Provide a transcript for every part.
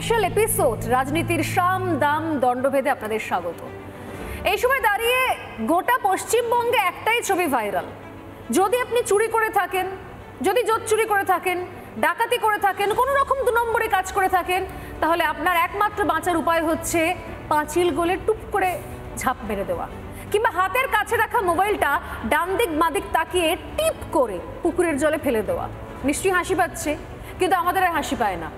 Special episode রাজনীতির সাম দাম দণ্ডভেদে আপনাদের স্বাগত। এই সময় দাঁড়িয়ে গোটা পশ্চিমবঙ্গে একটাই ছবি ভাইরাল। যদি আপনি চুরি করে থাকেন, যদি জোট চুরি করে থাকেন, ডাকাতি করে থাকেন, কোনো রকম 2 নম্বরে কাজ করে থাকেন, তাহলে আপনার একমাত্র বাঁচার উপায় হচ্ছে পাঁচিল গলে টুপ করে ঝাঁপ মেরে দেওয়া, কিংবা হাতের কাছে রাখা মোবাইলটা ডান দিক বাঁ দিক তাকিয়ে টিপ করে পুকুরের জলে ফেলে দেওয়া। নিশ্চয়ই হাসি পাচ্ছে, কিন্তু আমাদের আর হাসি পায় না।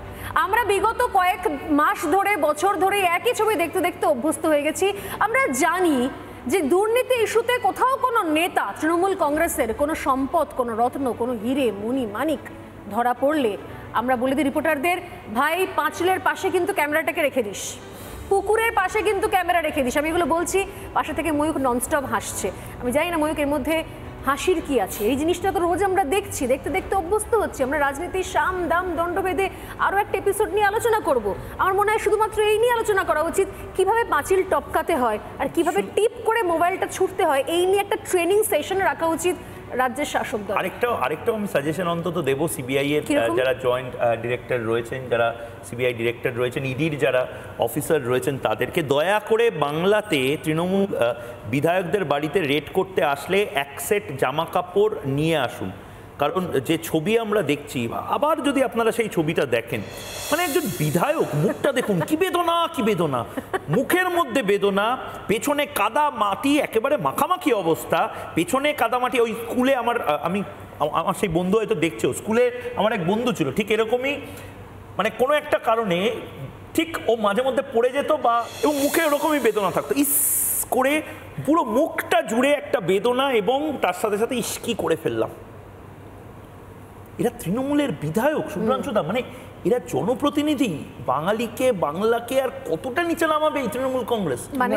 আমরা বিগত কয়েক মাস ধরে, বছর ধরে একই ছবি দেখতে দেখতে অভ্যস্ত হয়ে গেছি। আমরা জানি যে দুর্নীতি ইস্যুতে কোথাও কোনো নেতা, তৃণমূল কংগ্রেসের কোনো সম্পদ, কোনো রত্ন, কোনো হিরে মণি মানিক ধরা পড়লে আমরা বলে দিই রিপোর্টারদের, ভাই পাঁচিলের পাশে কিন্তু ক্যামেরাটাকে রেখে দিস, পুকুরের পাশে কিন্তু ক্যামেরা রেখে দিস। আমি এগুলো বলছি, পাশে থেকে ময়ূক ননস্টপ হাসছে। আমি জানি না ময়ূক এর মধ্যে হাসির কি আছে। এই জিনিসটা তো রোজ আমরা দেখছি, দেখতে দেখতে অভ্যস্ত হচ্ছি। আমরা রাজনীতির সাম দাম দণ্ডভেদে আরও একটা এপিসোড নিয়ে আলোচনা করব। আমার মনে হয় শুধুমাত্র এই নিয়ে আলোচনা করা উচিত, কিভাবে পাঁচিল টপকাতে হয় আর কিভাবে টিপ করে মোবাইলটা ছুটতে হয়, এই নিয়ে একটা ট্রেনিং সেশন রাখা উচিত রাজ্যের শাসক দল। আরেকটাও আমি সাজেশন অন্তত দেবো, সিবিআই এর যারা জয়েন্ট ডিরেক্টর রয়েছেন, যারা সিবিআই ডিরেক্টর রয়েছেন, ইডির যারা অফিসার রয়েছেন, তাদেরকে দয়া করে বাংলাতে তৃণমূল বিধায়কদের বাড়িতে রেড করতে আসলে এক সেট জামা কাপড় নিয়ে আসুন। কারণ যে ছবি আমরা দেখছি, আবার যদি আপনারা সেই ছবিটা দেখেন, মানে একজন বিধায়ক মুখটা দেখুন, কি বেদনা, কি বেদনা, মুখের মধ্যে বেদনা, পেছনে কাদা মাটি, একেবারে মাখামাখি অবস্থা, পেছনে কাদা মাটি। ওই স্কুলে আমার সেই বন্ধু হয়তো দেখছেও, স্কুলে আমার এক বন্ধু ছিল ঠিক এরকমই, মানে কোনো একটা কারণে ঠিক ও মাঝে মধ্যে পড়ে যেত, বা এবং মুখে ওরকমই বেদনা থাকতো, ইস করে পুরো মুখটা জুড়ে একটা বেদনা, এবং তার সাথে সাথে ইস কি করে ফেললাম। এরা তৃণমূলের বিধায়ক, শুভ্রাংশুদা, মানে এরা জনপ্রতিনিধি। বাংলাকে আর কতটা নিচে নামাবে এই তৃণমূল কংগ্রেস? মানে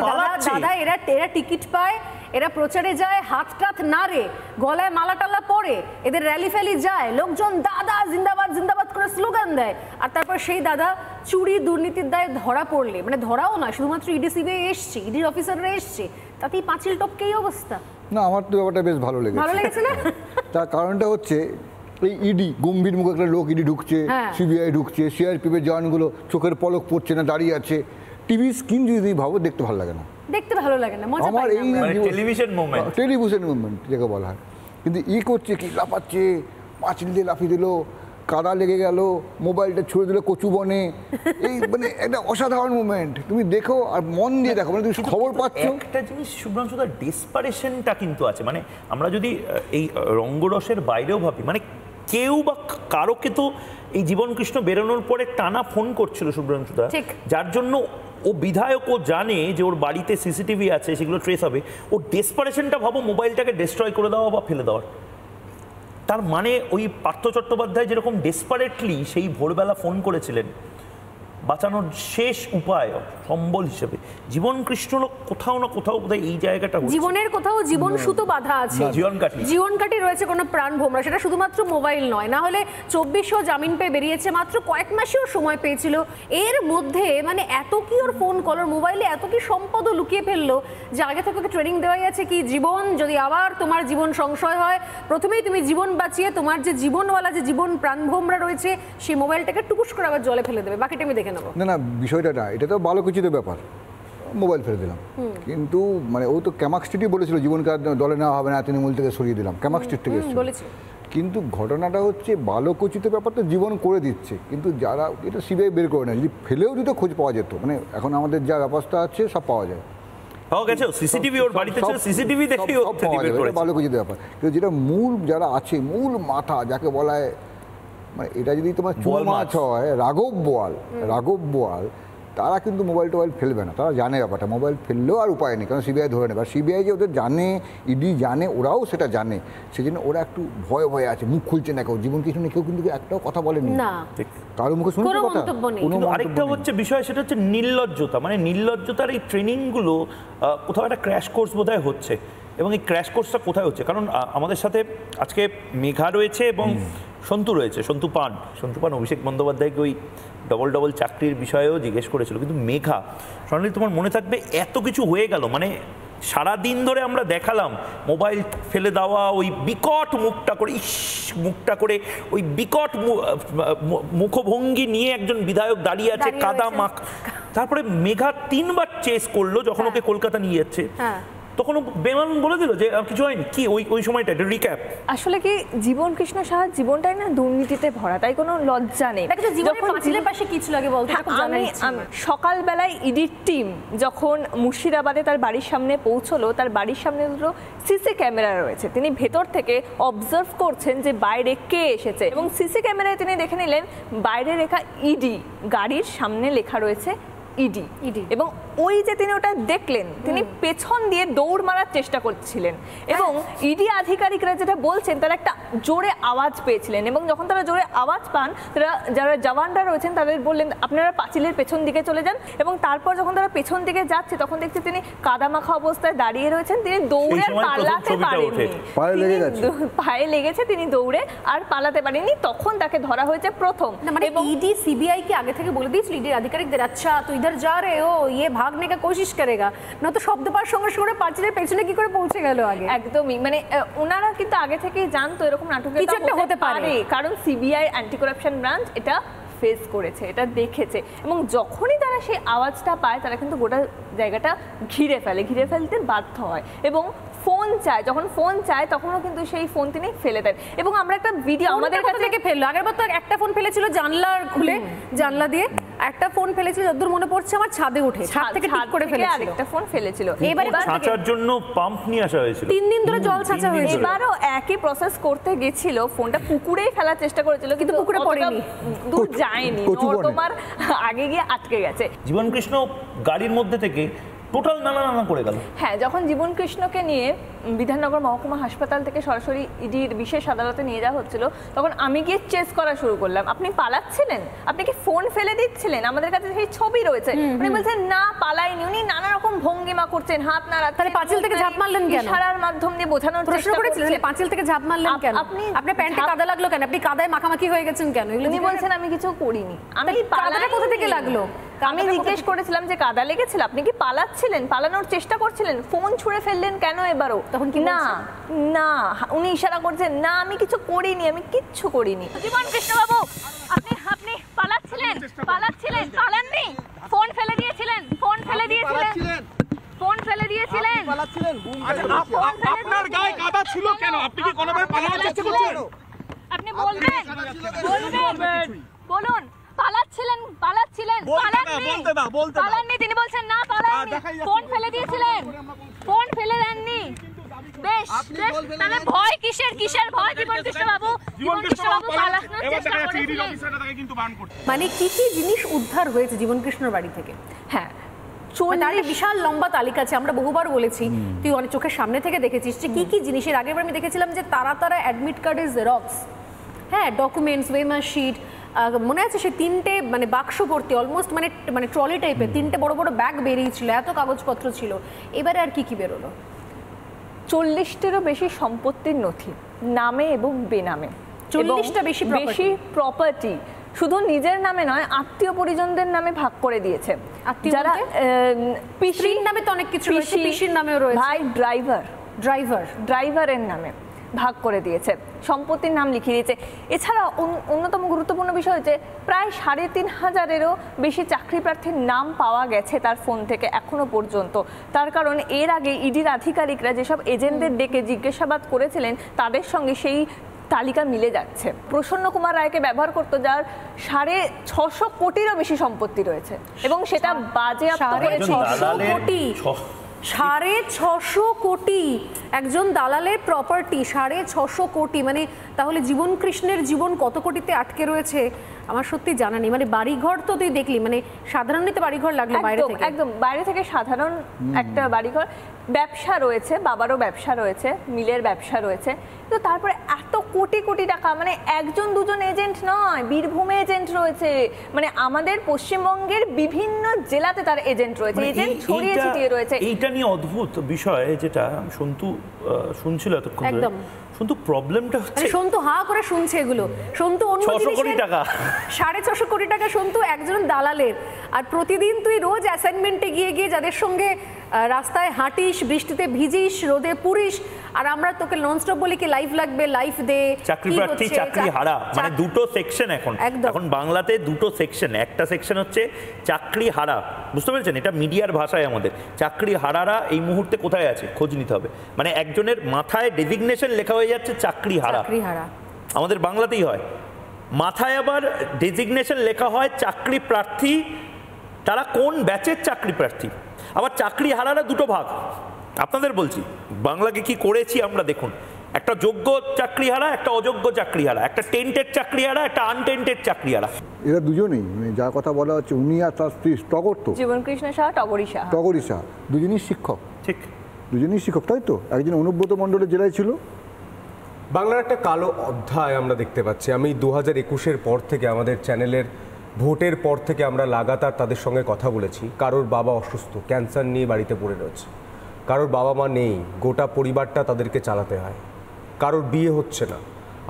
দাদা এরা টিকিট পায়, এরা প্রচারে যায়, হাত টাত নাড়ে, গলায় মালা টালা পরে, এদের র্যালি ফ্যালি যায়, লোকজন দাদা জিন্দাবাদ জিন্দাবাদ করে স্লোগান দেয়। আর তারপর সেই দাদা চুরি দুর্নীতির দায়ে ধরা পড়লে, মানে ধরাও না, শুধুমাত্র ইডি সিবিআই এসছে, ইডির অফিসাররা এসছে, তাতেই পাঁচিল টপকে এই অবস্থা। না, আমার তো ব্যাপারটা বেশ ভালো লেগেছে না। তার কারণটা হচ্ছে এই ইডি, গম্ভীর মুখে একটা লোক, ইডি ঢুকছে, সিবিআই ঢুকছে, সিআরপিএফের জওয়ানগুলো চোখের পলক পড়ছে না, দাঁড়িয়ে আছে। টিভি স্ক্রিন যদি ভাবো, দেখতে ভালো লাগে না, দেখতে ভালো লাগে না, মজা আমার এই টেলিভিশন মুভমেন্ট যেটা বলা হয়। কিন্তু করছে কি, লাফাচ্ছে, পাঁচিল দিয়ে লাফিয়ে দিল, কাদা লেগে গেল, মোবাইলটা ছুঁড়ে দিল কচু বনে। এই মানে একটা অসাধারণ মুভমেন্ট, তুমি দেখো আর মন দিয়ে দেখো, মানে তুমি খবর পাচ্ছ। একটা জিনিস শুভ্রাংশুদার, ডেসপারেশনটা কিন্তু আছে। মানে আমরা যদি এই রঙ্গরসের বাইরেও ভাবি, মানে কেউ বা কারোকে তো এই জীবনকৃষ্ণ বেরোনোর পরে টানা ফোন করছিল শুভ্রাংশুদা, যার জন্য ও বিধায়ক, ও জানে যে ওর বাড়িতে সিসিটিভি আছে, সেগুলো ট্রেস হবে। ও ডেসপারেশনটা ভাবো, মোবাইলটাকে ডিস্ট্রয় করে দেওয়া বা ফেলে দেওয়ার। তার মানে ওই পার্থ চট্টোপাধ্যায় যেরকম ডেসপারেটলি সেই ভোরবেলা ফোন করেছিলেন, বাঁচানোর শেষ উপায় সম্বল হিসেবে জীবনকৃষ্ণ কোথাও না কোথাও বোধহয় এই জায়গাটা, জীবনের কোথাও জীবন সুতো বাঁধা আছে, জীবন কাটি রয়েছে কোনো প্রাণ ভোমরা। সেটা শুধুমাত্র মোবাইল নয়, না হলে 2400 জামিন পেয়ে বেরিয়েছে, মাত্র কয়েক মাসেও সময় পেয়েছিল। এর মধ্যে মানে এত কি ওর ফোন কল, ওর মোবাইলে এত কি সম্পদও লুকিয়ে ফেললো যে আগে থেকে ওকে ট্রেনিং দেওয়া আছে কি, জীবন যদি আবার তোমার জীবন সংশয় হয়, প্রথমেই তুমি জীবন বাঁচিয়ে তোমার যে জীবনওয়ালা, যে জীবন প্রাণ ভোমরা রয়েছে, সেই মোবাইলটাকে টুকুস করে আবার জলে ফেলে দেবে। বাকিটা আমি দেখে নেবো। না, বিষয়টা না, এটা তো ভালো কিছু ব্যাপার, মোবাইল ফেলে দিলাম। কিন্তু মানে ও তো ক্যামাক স্ট্রিটই বলেছিল জীবনকে দলে নেওয়া হবে না, তৃণমূল থেকে সরিয়ে দিলাম, ক্যামাক স্ট্রিট থেকে বলেছে। কিন্তু ঘটনাটা হচ্ছে বালকোচিত ব্যাপার তো জীবন করে দিচ্ছে, কিন্তু যারা এটা সিবিআই বের করে না, যদি ফেলেও দিত খোঁজ পাওয়া যেত। মানে এখন আমাদের যা ব্যবস্থা আছে সব পাওয়া যায়, বালকোচিত ব্যাপার। কিন্তু যেটা মূল যারা আছে, মূল মাথা যাকে বলা হয়, মানে এটা যদি তোমার চুল মাছ হয়, রাঘব বোয়াল, তারা কিন্তু মোবাইল টোবাইল ফেলবে না। তারা জানে ব্যাপারটা, মোবাইল ফেললেও আর উপায় নেই, কারণ সিবিআই ধরে নেবে। আর সিবিআই যে ওদের জানে, ইডি জানে, ওরাও সেটা জানে, সেই জন্য ওরা একটু ভয়ে আছে, মুখ খুলছে না কেউ। জীবন কিছু কেউ কিন্তু একটাও কথা বলেনি, কারোর মুখে শুনছে কথা। আরেকটা হচ্ছে বিষয়, সেটা হচ্ছে নির্লজ্জতা। মানে নির্লজ্জতার এই ট্রেনিংগুলো কোথাও একটা ক্র্যাশ কোর্স বোধহয় হচ্ছে, এবং এই ক্র্যাশ কোর্সটা কোথায় হচ্ছে? কারণ আমাদের সাথে আজকে মেঘা রয়েছে এবং সন্তু রয়েছে, সন্তু পান অভিষেক বন্দ্যোপাধ্যায়কে ওই ডবল চাকরির বিষয়েও জিজ্ঞেস করেছিল। কিন্তু মেঘা, স্বর্ণালী, তোমার মনে থাকবে এত কিছু হয়ে গেল, মানে সারাদিন ধরে আমরা দেখালাম মোবাইল ফেলে দেওয়া, ওই বিকট মুখটা করে ওই বিকট মুখভঙ্গি নিয়ে একজন বিধায়ক দাঁড়িয়ে আছে, কাদা মাখ। তারপরে মেঘা 3 বার চেস করলো যখন ওকে কলকাতা নিয়ে যাচ্ছে, তখন বেমান বলে দিল যে কিছু হয়নি। কি ওই সময়টা রিক্যাপ, আসলে কি জীবন কৃষ্ণ সাহার জীবনটাই না দুর্নীতিতে ভরা, তাই কোনো লজ্জা নেই। সকালবেলায় ইডির টিম যখন মুর্শিদাবাদে তার বাড়ির সামনে পৌঁছলো, তার বাড়ির সামনে দুটো সিসি ক্যামেরা রয়েছে, তিনি ভেতর থেকে অবজার্ভ করছেন যে বাইরে কে এসেছে, এবং সিসি ক্যামেরায় তিনি দেখে নিলেন বাইরে লেখা ইডি, গাড়ির সামনে লেখা রয়েছে ইডি। এবং ওই যে তিনি ওটা দেখলেন, তিনি পেছন দিয়ে দৌড় মারার চেষ্টা করছিলেন, এবং ইডি আধিকারিকরা যেটা বলছেন তারা একটা জোরে আওয়াজ পেয়েছিলেন, এবং যখন তারা জোরে আওয়াজ পান তারা যারা জওয়ানরা রয়েছেন তাদের বললেন আপনারা পাঁচিলের পেছন দিকে চলে যান। এবং তারপর যখন তারা পেছন দিকে যাচ্ছে তখন দেখছি তিনি কাদামাখা অবস্থায় দাঁড়িয়ে রয়েছেন, তিনি দৌড়ে পালাতে পারেননি, পায়ে লেগেছে, তিনি দৌড়ে আর পালাতে পারেননি, তখন তাকে ধরা হয়েছে প্রথম। মানে ইডি সিবিআই কি আগে থেকে বলে দিয়েছিল ইডি আধিকারিকদের আচ্ছা তো इधर जा रहे हो ये भागने का कोशिश करेगा না, তো শব্দ পাওয়ার সঙ্গে সঙ্গে পাঁচিলের পেছনে কি করে পৌঁছে গেল আগে? একদমই, মানে ওনারা কিন্তু আগে থেকেই জানতো এরকম নাটকীয়তা হতে পারে, কারণ সিবিআই অ্যান্টি করাপশন ব্রাঞ্চ এটা ফেস করেছে, এটা দেখেছে, এবং যখনই তারা সেই আওয়াজটা পায় তারা কিন্তু গোটা জায়গাটা ঘিরে ফেলতে বাধ্য হয়, এবং ফোন চায়, যখন ফোন চায় তখনও কিন্তু সেই ফোন তিনি ফেলে দেন। এবং আমরা একটা ভিডিও আমাদের কাছে থেকে ফেললো, আগের বার তো একটা ফোন ফেলেছিল জানলার খুলে, জানলা দিয়ে একটা ফোন ফেলেছিল, যতদূর মনে পড়ছে আমার ছাদে উঠে, ছাদ থেকে ঠিক করে ফেলেছিল, আরেকটা ফোন ফেলেছিল। এবারে ছাঁচার জন্য পাম্প নিয়ে আসা হয়েছিল, 3 দিন ধরে জল ছাঁচা হয়েছিল। এবারও একই প্রসেস করতে গেছিল, ফোনটা পুকুরেই ফেলার চেষ্টা করেছিল, কিন্তু পুকুরে পড়েনি, দূর যায়নি, তোমার আগে গিয়ে আটকে গেছে। জীবন কৃষ্ণ গাড়ির মধ্যে থেকে টোটাল নানা করে গেল। হ্যাঁ, যখন জীবন কৃষ্ণকে নিয়ে বিধাননগর মহকুমা হাসপাতাল থেকে সরাসরি ইডির বিশেষ আদালতে নিয়ে যাওয়া হচ্ছিল, তখন আমি গিয়ে চেস করা শুরু করলাম, আপনি পালাচ্ছিলেন, আপনি কি ফোন ফেলে দিচ্ছিলেন, আমাদের কাছে সেই ছবি রয়েছে। উনি বলছেন না পালাইনি, উনি নানা রকম ভঙ্গিমা করছেন, হাত নাড়াচ্ছেন। তাহলে পাঁচিল থেকে ঝাঁপ মারলেন কেন? ইশারার মাধ্যম দিয়ে বোঝানোর চেষ্টা করেছিলেন। পাঁচিল থেকে ঝাঁপ মারলেন কেন? আপনার প্যান্টে কাদা লাগলো কেন? আপনি কাদায় মাখামাখি হয়ে গেছেন কেন? উনি বলছেন আমি কিছু করিনি, আমি কাদাটা কোথা থেকে লাগলো? আমি জিজ্ঞেস করেছিলাম যে কাদা লেগেছিল, আপনি কি পালাচ্ছিলেন, পালানোর চেষ্টা করছিলেন, ফোন ছুঁড়ে ফেললেন কেন এবারও? তখন কি না না, উনি ইশারা করছেন না আমি কিছু করিনি, আমি কিচ্ছু করিনি। জীবন কৃষ্ণবাবু আপনি পালাচ্ছিলেন, পালাননি, ফোন ফেলে দিয়েছিলেন, আপনার গায়ে কাদা ছিল কেন? আপনি কি কোনোভাবে পালানোর চেষ্টা করছেন? আপনি বলবেন বলুন পালাচ্ছিলেন, পালাননি, তিনি বলছেন না পালাননি, ফোন ফেলে দিয়েছিলেন, ফোন ফেলে দেননি। বেশ, তাহলে ভয় কিসের ভয়? জীবন কৃষ্ণবাবু পালানোর চেষ্টা করেছিলেন। মানে কি জিনিস উদ্ধার হয়েছে জীবন কৃষ্ণর বাড়ি থেকে? হ্যাঁ, বিশাল লম্বা তালিকা আছে, আমরা বহুবার বলেছি, তুই অনেক চোখের সামনে থেকে দেখেছিস যে কি জিনিসের। আগের বার আমি দেখেছিলাম যে তারা অ্যাডমিট কার্ডের জেরক্স, হ্যাঁ, ডকুমেন্টস, ওয়েমার্কশিট, মনে আছে সে 3টে মানে বাক্স ভর্তি, অলমোস্ট মানে ট্রলি টাইপের 3টে বড় বড় ব্যাগ বেরিয়েছিল, এত কাগজপত্র ছিল। এবারে আর কি বেরোলো? 40টিরও বেশি সম্পত্তির নথি, নামে এবং বেনামে, 40টা বেশি প্রপার্টি, শুধু নিজের নামে নয় আত্মীয় পরিজনদের নামে ভাগ করে দিয়েছে। যারা পিসির নামে তো অনেক কিছু রয়েছে, পিসির নামেও রয়েছে, ভাই ড্রাইভারের নামে ভাগ করে দিয়েছে, সম্পত্তির নাম লিখিয়ে দিয়েছে। এছাড়া অন্যতম গুরুত্বপূর্ণ বিষয় হচ্ছে প্রায় 3,500-এরও বেশি চাকরি প্রার্থীর নাম পাওয়া গেছে তার ফোন থেকে এখনো পর্যন্ত। তার কারণ এর আগে ইডির আধিকারিকরা যেসব এজেন্টদের ডেকে জিজ্ঞাসাবাদ করেছিলেন তাদের সঙ্গে সেই তালিকা মিলে যাচ্ছে। প্রসন্ন কুমার রায়কে ব্যবহার করতো, যার 650 কোটিরও বেশি সম্পত্তি রয়েছে, এবং সেটা বাজেয়াপ্ত করেছে। 650 কোটি একজন দালালের প্রপার্টি, 650 কোটি। মানে তাহলে জীবন কৃষ্ণের জীবন কত কোটিতে আটকে রয়েছে আমার সত্যি জানা নেই। মানে বাড়িঘর তো তুই দেখলি, মানে সাধারণত বাড়িঘর লাগলো বাইরে থেকে, একদম বাইরে থেকে সাধারণ একটা বাড়িঘর। ব্যবসা রয়েছে, বাবারও ব্যবসা রয়েছে, মিলের ব্যবসা রয়েছে, তো তারপরে এত কোটি কোটি টাকা, মানে একজন দুজন এজেন্ট নয়, বীরভূমে এজেন্ট রয়েছে, মানে আমাদের পশ্চিমবঙ্গের বিভিন্ন জেলাতে তার এজেন্ট রয়েছে, এজেন্ট ছড়িয়ে ছিটিয়ে রয়েছে। এইটা নিয়ে অদ্ভুত বিষয় যেটা সন্তু শুনছিল এতক্ষণ ধরে, কিন্তু প্রবলেমটা হচ্ছে সন্তু হাঁ করে শুনছে এগুলো। সন্তু অন্য 600 কোটি টাকা 650 কোটি টাকা সন্তু একজন দালালের। আর প্রতিদিন তুই রোজ অ্যাসাইনমেন্টে গিয়ে গিয়ে যাদের সঙ্গে রাস্তায় হাঁটিস, বৃষ্টিতে ভিজিস, রোদে পুরিস, আর আমরা তোকে ননস্টপ বলি কি লাইফ লাগবে, লাইফ দে। চাকরি প্রার্থী চাকরি হারা, মানে দুটো সেকশন এখন বাংলাতে দুটো সেকশন। একটা সেকশন হচ্ছে চাকরি হারা, বুঝতে পেরেছেন? এটা মিডিয়ার ভাষায় আমাদের চাকরি হারারা এই মুহূর্তে কোথায় আছে খোঁজ নিতে হবে। মানে একজনের মাথায় ডেজিগনেশন লেখা হয়ে যাচ্ছে চাকরি হারা, আমাদের বাংলাতেই হয়। মাথায় আবার ডেজিগনেশন লেখা হয় চাকরি প্রার্থী, তারা কোন ব্যাচের চাকরি প্রার্থী। আবার চাকরি হারারা দুটো ভাগ, আপনাদের বলছি বাংলাকে কি করেছি আমরা। দেখুন, একটা যোগ্য চাকরি হারা, একটা অযোগ্য চাকরি হারা, একটা টেন্টেড চাকরি হারা, একটা আনটেন্টেড চাকরি হারা। এরা দুজনেই, মানে যার কথা বলা হচ্ছে উনি আর তার স্ত্রী টগর, তো জীবনকৃষ্ণ সাহা, টগরী সাহা, দুজনই শিক্ষক। ঠিক, দুজনই শিক্ষক, তাই তো? একজন অনুব্রত মণ্ডলের জেলায় ছিল। বাংলার একটা কালো অধ্যায় আমরা দেখতে পাচ্ছি। আমি 2021-এর পর থেকে, আমাদের চ্যানেলের ভোটের পর থেকে আমরা লাগাতার তাদের সঙ্গে কথা বলেছি। কারোর বাবা অসুস্থ, ক্যান্সার নিয়ে বাড়িতে পড়ে রয়েছে, কারোর বাবা মা নেই, গোটা পরিবারটা তাদেরকে চালাতে হয়, কারোর বিয়ে হচ্ছে না।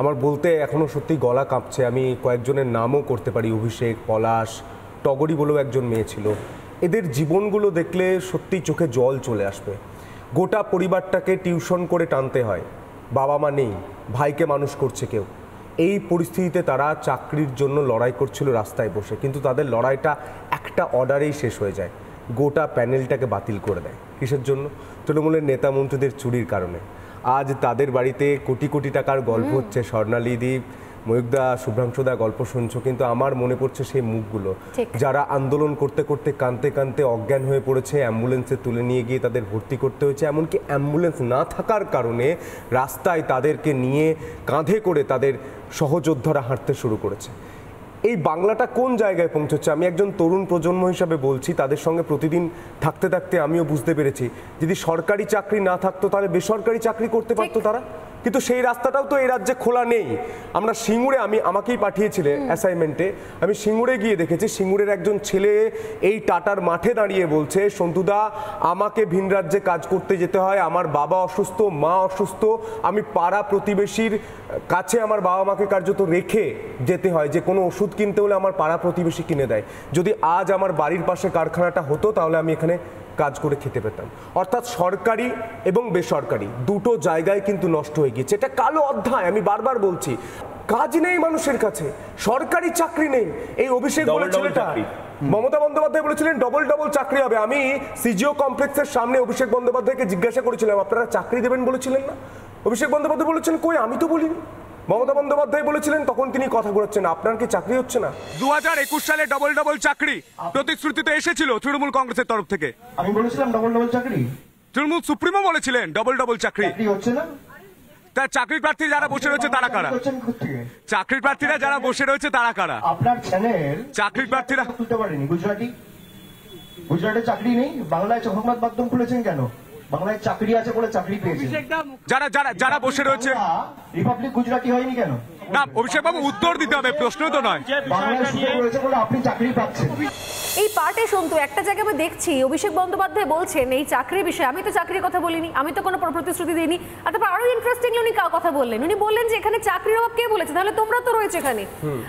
আমার বলতে এখনও সত্যি গলা কাঁপছে। আমি কয়েকজনের নামও করতে পারি, অভিষেক, পলাশ, টগরী বলেও একজন মেয়ে ছিল। এদের জীবনগুলো দেখলে সত্যি চোখে জল চলে আসবে। গোটা পরিবারটাকে টিউশন করে টানতে হয়, বাবা মা নেই, ভাইকে মানুষ করছে কেউ। এই পরিস্থিতিতে তারা চাকরির জন্য লড়াই করছিল রাস্তায় বসে, কিন্তু তাদের লড়াইটা একটা অর্ডারেই শেষ হয়ে যায়, গোটা প্যানেলটাকে বাতিল করে দেয়। কিসের জন্য? তৃণমূলের নেতা মন্ত্রীদের চুরির কারণে। আজ তাদের বাড়িতে কোটি কোটি টাকার গল্প হচ্ছে। স্বর্ণালী দ্বীপ, ময়ূকদা, শুভ্রাংশুদা গল্প শুনছো, কিন্তু আমার মনে পড়ছে সেই মুখগুলো যারা আন্দোলন করতে করতে কাঁদতে কাঁদতে অজ্ঞান হয়ে পড়েছে, অ্যাম্বুলেন্সে তুলে নিয়ে গিয়ে তাদের ভর্তি করতে হয়েছে। এমনকি অ্যাম্বুলেন্স না থাকার কারণে রাস্তায় তাদেরকে নিয়ে কাঁধে করে তাদের সহযোদ্ধারা হাঁটতে শুরু করেছে। এই বাংলাটা কোন জায়গায় পৌঁছচ্ছে? আমি একজন তরুণ প্রজন্ম হিসাবে বলছি, তাদের সঙ্গে প্রতিদিন থাকতে থাকতে আমিও বুঝতে পেরেছি, যদি সরকারি চাকরি না থাকতো তাহলে বেসরকারি চাকরি করতে পারতো তারা। কিন্তু সেই রাস্তাটাও তো এই রাজ্যে খোলা নেই। আমরা সিঙ্গুরে, আমাকেই পাঠিয়েছিলে অ্যাসাইনমেন্টে, আমি সিঙ্গুরে গিয়ে দেখেছি সিঙ্গুরের একজন ছেলে এই টাটার মাঠে দাঁড়িয়ে বলছে, সন্তুদা আমাকে ভিন রাজ্যে কাজ করতে যেতে হয়, আমার বাবা অসুস্থ, মা অসুস্থ, আমি পাড়া প্রতিবেশীর কাছে আমার বাবা মাকে কার্যত রেখে যেতে হয়, যে কোনো ওষুধ কিনতে হলে আমার পাড়া প্রতিবেশী কিনে দেয়। যদি আজ আমার বাড়ির পাশে কারখানাটা হতো তাহলে আমি এখানে কাজ করে খেতে পেতাম। অর্থাৎ সরকারি এবং বেসরকারি দুটো জায়গায় কিন্তু নষ্ট হয়ে গিয়েছে। এটা কালো অধ্যায়, আমি বারবার বলছি। কাজ নেই মানুষের কাছে, সরকারি চাকরি নেই। এই অভিষেক ছেলেটা, মমতা বন্দ্যোপাধ্যায় বলেছিলেন ডবল ডবল চাকরি হবে। আমি সিজিও কমপ্লেক্সের সামনে অভিষেক বন্দ্যোপাধ্যায়কে জিজ্ঞাসা করেছিলাম, আপনারা চাকরি দেবেন বলেছিলেন না? অভিষেক বন্দ্যোপাধ্যায় বলেছেন, কই, আমি তো বলিনি। মমতা বন্দ্যোপাধ্যায় বলেছিলেন, তখন তিনি কথা ঘোরাচ্ছেন, আপনার কি চাকরি হচ্ছে না? 2021 সালে ডবল ডবল চাকরি প্রতিশ্রুতিতে এসেছিল তৃণমূল কংগ্রেসের তরফ থেকে। আমি বলেছিলাম ডবল ডবল চাকরি, তৃণমূল সুপ্রিমো বলেছিলেন ডবল ডবল চাকরি হচ্ছে না। তা চাকরি প্রার্থী যারা বসে রয়েছে তারা কারা? চাকরি প্রার্থীরা যারা বসে রয়েছে তারা কারা? আপনার চ্যানেল চাকরি প্রার্থীরা তুলতে পারেনি। গুজরাটে চাকরি নেই, বাংলায় সংবাদ মাধ্যম খুলেছেন কেন? বাংলায় চাকরি আছে বলে চাকরি পেয়েছেন। যারা যারা যারা বসে রয়েছে, রিপাবলিক গুজরাটি হয়নি কেন? না, অভিষেক বাবু উত্তর দিতে হবে, প্রশ্ন তো নয়। বাংলায় সুযোগ রয়েছে বলে আপনি চাকরি পাচ্ছেন। এই পার্টে সন্তু একটা জায়গায় আমি দেখছি অভিষেক বন্দ্যোপাধ্যায় বলছেন এই চাকরির বিষয়ে, আমি তো চাকরির কথা বলিনি, আমি তো কোনো প্রতিশ্রুতি দিইনি। আর তারপর আরো ইন্টারেস্টিংলি উনি কথা বললেন, উনি বললেন যে এখানে চাকরির অভাব কে বলেছে? তাহলে তোমরা তো রয়েছে এখানে।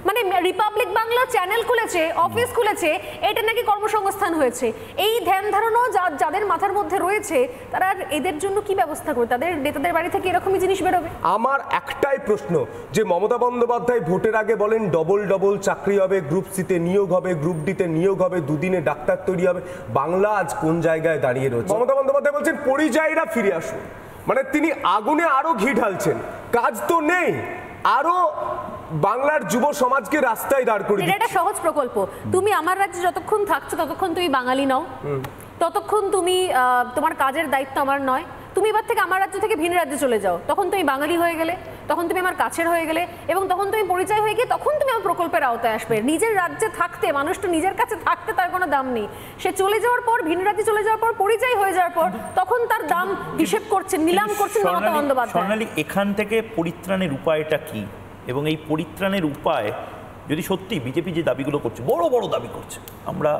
মানে রিপাবলিক বাংলা চ্যানেল খুলেছে, অফিস খুলেছে, এটা নাকি কর্মসংস্থান হয়েছে। এই ধ্যান ধারণা যাদের মাথার মধ্যে রয়েছে, তারা এদের জন্য কি ব্যবস্থা করে? তাদের নেতাদের বাড়ি থেকে এরকমই জিনিস বেরোবে? আমার একটাই প্রশ্ন, যে মমতা বন্দ্যোপাধ্যায় ভোটের আগে বলেন ডবল ডবল চাকরি হবে, গ্রুপ সিতে নিয়োগ হবে, গ্রুপ ডিতে নিয়োগ হবে, দুদিনে ডাক্তার তৈরি হবে। বাংলা আজ কোন জায়গায় দাঁড়িয়ে রয়েছে? মমতা বন্দ্যোপাধ্যায় বলছেন পরিযায়ীরা ফিরে আসুন, মানে তিনি আগুনে আরো ঘি ঢালছেন। কাজ তো নেই, আরো বাংলার যুব সমাজকে রাস্তায় দাঁড় করে দিচ্ছে। এটা সহজ প্রকল্প। তুমি আমার রাজ্যে যতক্ষণ থাকছো ততক্ষণ তুমি বাঙালি নও, ততক্ষণ তুমি তোমার কাজের দায়িত্ব আমার নয়। তুমি এবার থেকে আমার রাজ্য থেকে ভিন রাজ্যে চলে যাও, তখন তুমি বাঙালি হয়ে গেলে, তখন তুমি আমার কাছের হয়ে গেলে, এবং তখন তুমি পরিচয় হয়ে গিয়ে তখন তুমি আমার প্রকল্পের আওতায় আসবে। নিজের রাজ্যে থাকতে, মানুষটা নিজের কাছে থাকতে তার কোনো দাম নেই। সে চলে যাওয়ার পর, ভিন রাজ্যে চলে যাওয়ার পর, পরিচয় হয়ে যাওয়ার পর, তখন তার দাম হিসেব করছেন, নিলাম করছেন মমতা বন্দ্যোপাধ্যায়। স্বর্ণালী, এখান থেকে পরিত্রাণের উপায়টা কি? এবং এই পরিত্রাণের উপায় যদি সত্যি বিজেপি যে দাবিগুলো করছে, বড় বড় দাবি করছে, আমরা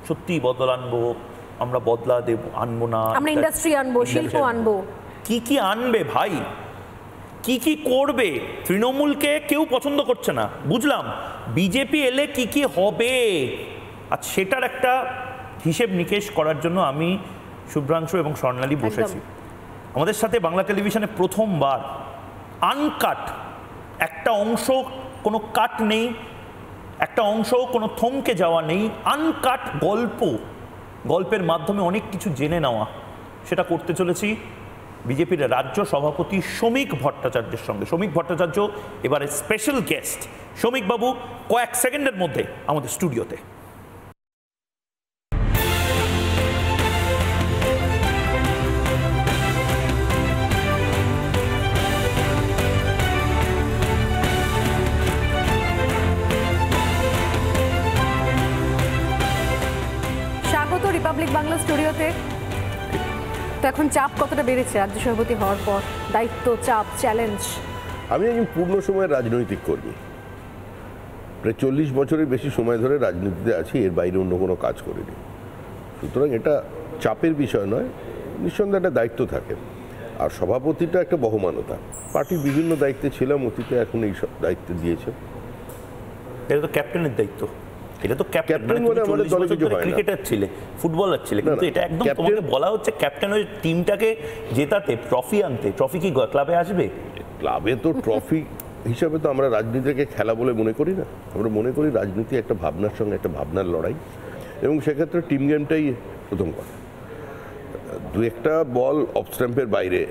সত্যি বদল আনবো, আমরা বদলা দেব, আনবো না, আমরা ইন্ডাস্ট্রি আনবো, শিল্প আনবো, কি কি আনবে ভাই? কি কি করবে, তৃণমূলকে কেউ পছন্দ করছে না বুঝলাম, বিজেপি এলে কি কি হবে, আর সেটার একটা হিসেব নিকেশ করার জন্য আমি, শুভ্রাংশু এবং স্বর্ণালী বসেছি। আমাদের সাথে বাংলা টেলিভিশনে প্রথমবার আনকাট, একটা অংশ কোনো কাট নেই, একটা অংশ কোনো থমকে যাওয়া নেই, আনকাট গল্পের মাধ্যমে অনেক কিছু জেনে নেওয়া, সেটা করতে চলেছি বিজেপির রাজ্য সভাপতি শ্রমিক ভট্টাচার্যের সঙ্গে। শ্রমিক ভট্টাচার্য এবারে স্পেশাল গেস্ট। শ্রমিক বাবু কয়েক সেকেন্ডের মধ্যে আমাদের স্টুডিওতে। স্বাগত রিপাবলিক বাংলা স্টুডিওতে। তো এখন চাপ কতটা বেড়েছে রাজ্য সভাপতি হওয়ার পর? দায়িত্ব, চাপ, চ্যালেঞ্জ। আমি একজন পূর্ণ সময়ের রাজনৈতিক কর্মী, প্রায় 40 বছরের বেশি সময় ধরে রাজনীতিতে আছি, এর বাইরে অন্য কোনো কাজ করিনি। সুতরাং এটা চাপের বিষয় নয়, নিঃসন্দেহে একটা দায়িত্ব থাকে। আর সভাপতিটা একটা বহমানতা। পার্টির বিভিন্ন দায়িত্বে ছিলাম অতীতে, এখন এই সব দায়িত্ব দিয়েছে। এটা তো ক্যাপ্টেনের দায়িত্ব, এটা তো ক্যাপ্টেন ক্রিকেটার ছিলে, ফুটবলার ছিলে, কিন্তু এটা একদম তোমাকে বলা হচ্ছে ক্যাপ্টেন ওই টিমটাকে জেতাতে, ট্রফি আনতে। ট্রফি কি ক্লাবে আসবে? ক্লাবে তো ট্রফি হিসাবে তো আমরা রাজনীতিকে খেলা বলে মনে করি না, আমরা মনে করি রাজনীতি একটা ভাবনার সঙ্গে একটা ভাবনার লড়াই, এবং সেক্ষেত্রে টিম গেমটাই প্রথম কথা। দু একটা বল অফ স্ট্যাম্পের বাইরে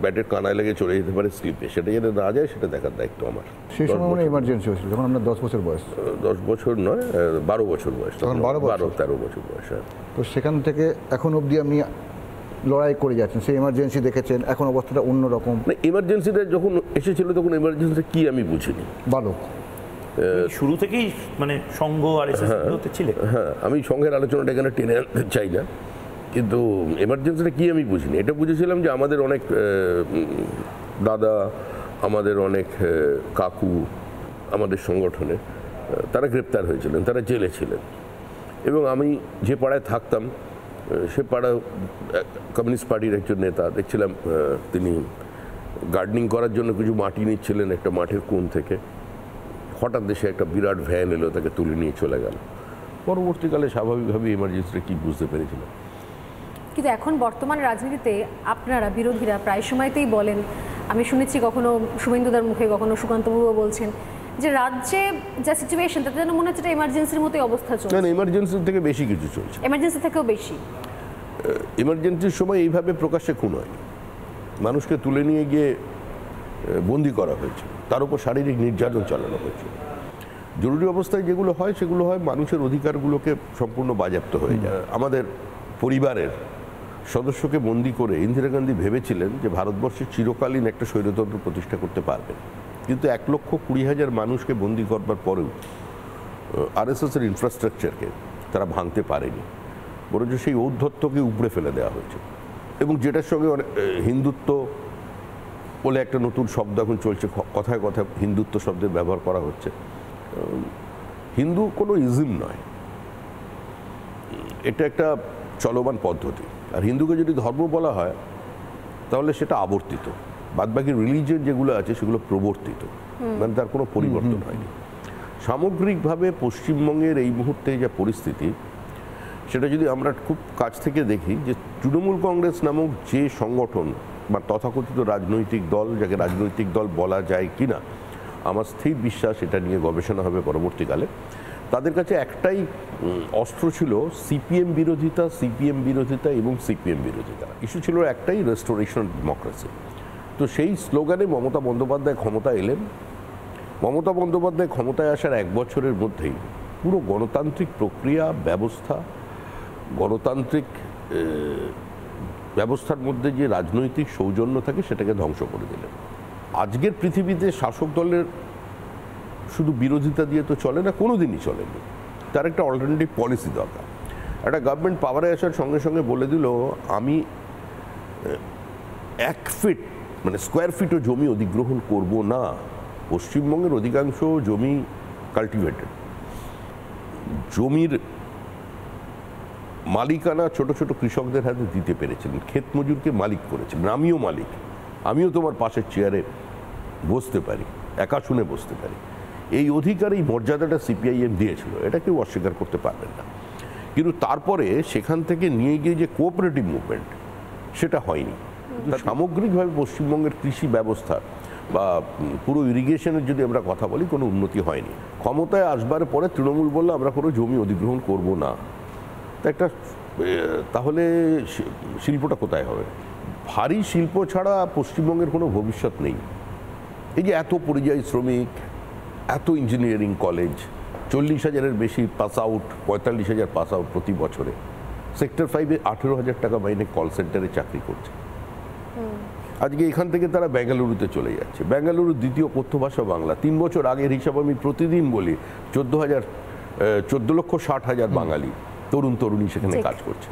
ব্যাটের কানায় লেগে চলে যেতে পারে স্লিপে, সেটা যাতে না যায় সেটা দেখার দায়িত্ব আমার। সেই সময় এমার্জেন্সি হয়েছিল যখন আমরা 10 বছর বয়স। 10 বছর নয়, 12 বছর বয়স, তখন 12-13 বছর বয়স। তো সেখান থেকে এখন অবধি আপনি লড়াই করে যাচ্ছেন, সেই এমার্জেন্সি দেখেছেন, এখন অবস্থাটা অন্যরকম। এমার্জেন্সিটা যখন এসেছিল তখন এমার্জেন্সি কি আমি বুঝিনি। বালক শুরু থেকেই মানে সংঘ আর ছিলেন। হ্যাঁ, আমি সংঘের আলোচনাটা এখানে টেনে আনতে চাই না, কিন্তু এমার্জেন্সিটা কি আমি বুঝিনি। এটা বুঝেছিলাম যে আমাদের অনেক দাদা, আমাদের অনেক কাকু আমাদের সংগঠনে তারা গ্রেপ্তার হয়েছিলেন, তারা জেলে ছিলেন, এবং আমি যে পাড়ায় থাকতাম সে পাড়া কমিউনিস্ট পার্টির একজন নেতা দেখছিলাম, তিনি গার্ডেনিং করার জন্য কিছু মাটি নিচ্ছিলেন একটা মাঠের কোণ থেকে। হঠাৎ দেশে একটা বিরাট ভ্যান এলো, তাকে তুলে নিয়ে চলে গেল। পরবর্তীকালে স্বাভাবিকভাবে এমার্জেন্সিটা কি বুঝতে পেরেছিলাম। কিন্তু এখন বর্তমান রাজনীতিতে আপনারা বিরোধীরা প্রায় সময়তেই বলেন, আমি শুনেছি কখনো শুভেন্দুদার মুখে, কখনো সুকান্তবাবুও বলছেন যে রাজ্যে যা সিচুয়েশন তাতে যেন মনে হচ্ছে এটা এমার্জেন্সির মতোই অবস্থা চলছে। না, এমার্জেন্সির থেকে বেশি কিছু চলছে, এমার্জেন্সি থেকেও বেশি। এমার্জেন্সির সময় এইভাবে প্রকাশ্যে খুন হয়, মানুষকে তুলে নিয়ে গিয়ে বন্দি করা হয়েছে, তার উপর শারীরিক নির্যাতন চালানো হয়েছে। জরুরি অবস্থায় যেগুলো হয় সেগুলো হয় মানুষের অধিকারগুলোকে সম্পূর্ণ বাজেয়াপ্ত হয়ে যায়। আমাদের পরিবারের সদস্যকে বন্দি করে ইন্দিরা গান্ধী ভেবেছিলেন যে ভারতবর্ষের চিরকালীন একটা স্বৈরতন্ত্র প্রতিষ্ঠা করতে পারবেন, কিন্তু 1,20,000 মানুষকে বন্দি করবার পরেও আরএসএসের ইনফ্রাস্ট্রাকচারকে তারা ভাঙতে পারেনি, বরঞ্চ সেই ঔদ্ধত্যকে উপড়ে ফেলে দেওয়া হয়েছে। এবং যেটার সঙ্গে হিন্দুত্ব বলে একটা নতুন শব্দ এখন চলছে, কথায় কথায় হিন্দুত্ব শব্দের ব্যবহার করা হচ্ছে। হিন্দু কোনো ইজম নয়, এটা একটা চলমান পদ্ধতি। আর হিন্দুকে যদি ধর্ম বলা হয় তাহলে সেটা আবর্তিত, বাদবাকি রিলিজিয়ন যেগুলো আছে সেগুলো প্রবর্তিত, মানে তার কোনো পরিবর্তন হয়নি। সামগ্রিকভাবে পশ্চিমবঙ্গের এই মুহূর্তে যা পরিস্থিতি, সেটা যদি আমরা খুব কাছ থেকে দেখি, যে তৃণমূল কংগ্রেস নামক যে সংগঠন বা তথাকথিত রাজনৈতিক দল, যাকে রাজনৈতিক দল বলা যায় কি না, আমার স্থির বিশ্বাস এটা নিয়ে গবেষণা হবে পরবর্তীকালে। তাদের কাছে একটাই অস্ত্র ছিল, সিপিএম বিরোধিতা, সিপিএম বিরোধিতা এবং সিপিএম বিরোধিতা। ইস্যু ছিল একটাই, রেস্টোরেশন ডেমোক্রেসি। তো সেই স্লোগানে মমতা বন্দ্যোপাধ্যায় ক্ষমতা এলেন। মমতা বন্দ্যোপাধ্যায় ক্ষমতায় আসার 1 বছরের মধ্যেই পুরো গণতান্ত্রিক প্রক্রিয়া ব্যবস্থা, গণতান্ত্রিক ব্যবস্থার মধ্যে যে রাজনৈতিক সৌজন্য থাকে সেটাকে ধ্বংস করে দিলেন। আজকের পৃথিবীতে শাসক দলের শুধু বিরোধিতা দিয়ে তো চলে না, কোনো দিনই চলেনি। তার একটা অল্টারনেটিভ পলিসি দরকার। একটা গভর্নমেন্ট পাওয়ারে আসার সঙ্গে সঙ্গে বলে দিল, আমি 1 ফিট মানে স্কোয়ার ফিটও জমি অধিগ্রহণ করব না। পশ্চিমবঙ্গের অধিকাংশ জমি কাল্টিভেটেড, জমির মালিকানা ছোট ছোট কৃষকদের হাতে দিতে পেরেছিলেন, ক্ষেত মজুরকে মালিক করেছিলেন, আমিও মালিক। আমিও তোমার পাশের চেয়ারে বসতে পারি, একা শুনে বসতে পারি। এই অধিকার, এই মর্যাদাটা সিপিআইএম দিয়েছিল, এটা কেউ অস্বীকার করতে পারবেন না। কিন্তু তারপরে সেখান থেকে নিয়ে গিয়ে যে কোঅপারেটিভ মুভমেন্ট, সেটা হয়নি। সামগ্রিকভাবে পশ্চিমবঙ্গের কৃষি ব্যবস্থা বা পুরো ইরিগেশনের যদি আমরা কথা বলি, কোনো উন্নতি হয়নি। ক্ষমতায় আসবার পরে তৃণমূল বললো আমরা কোনো জমি অধিগ্রহণ করব না। তাহলে শিল্পটা কোথায় হবে? ভারী শিল্প ছাড়া পশ্চিমবঙ্গের কোনো ভবিষ্যৎ নেই। এই যে এত পরিযায়ী শ্রমিক, এত ইঞ্জিনিয়ারিং কলেজ, 40,000-এর বেশি পাস আউট, 45,000 পাস আউট প্রতি বছরে। সেক্টর 5-এ 18,000 টাকা মাইনে কল সেন্টারে চাকরি করছে। আজকে এখান থেকে তারা বেঙ্গালুরুতে চলে যাচ্ছে। বেঙ্গালুরুর দ্বিতীয় কথ্য ভাষা বাংলা। 3 বছর আগের হিসাব আমি প্রতিদিন বলি, 14,60,000 বাঙালি তরুণ তরুণী সেখানে কাজ করছে।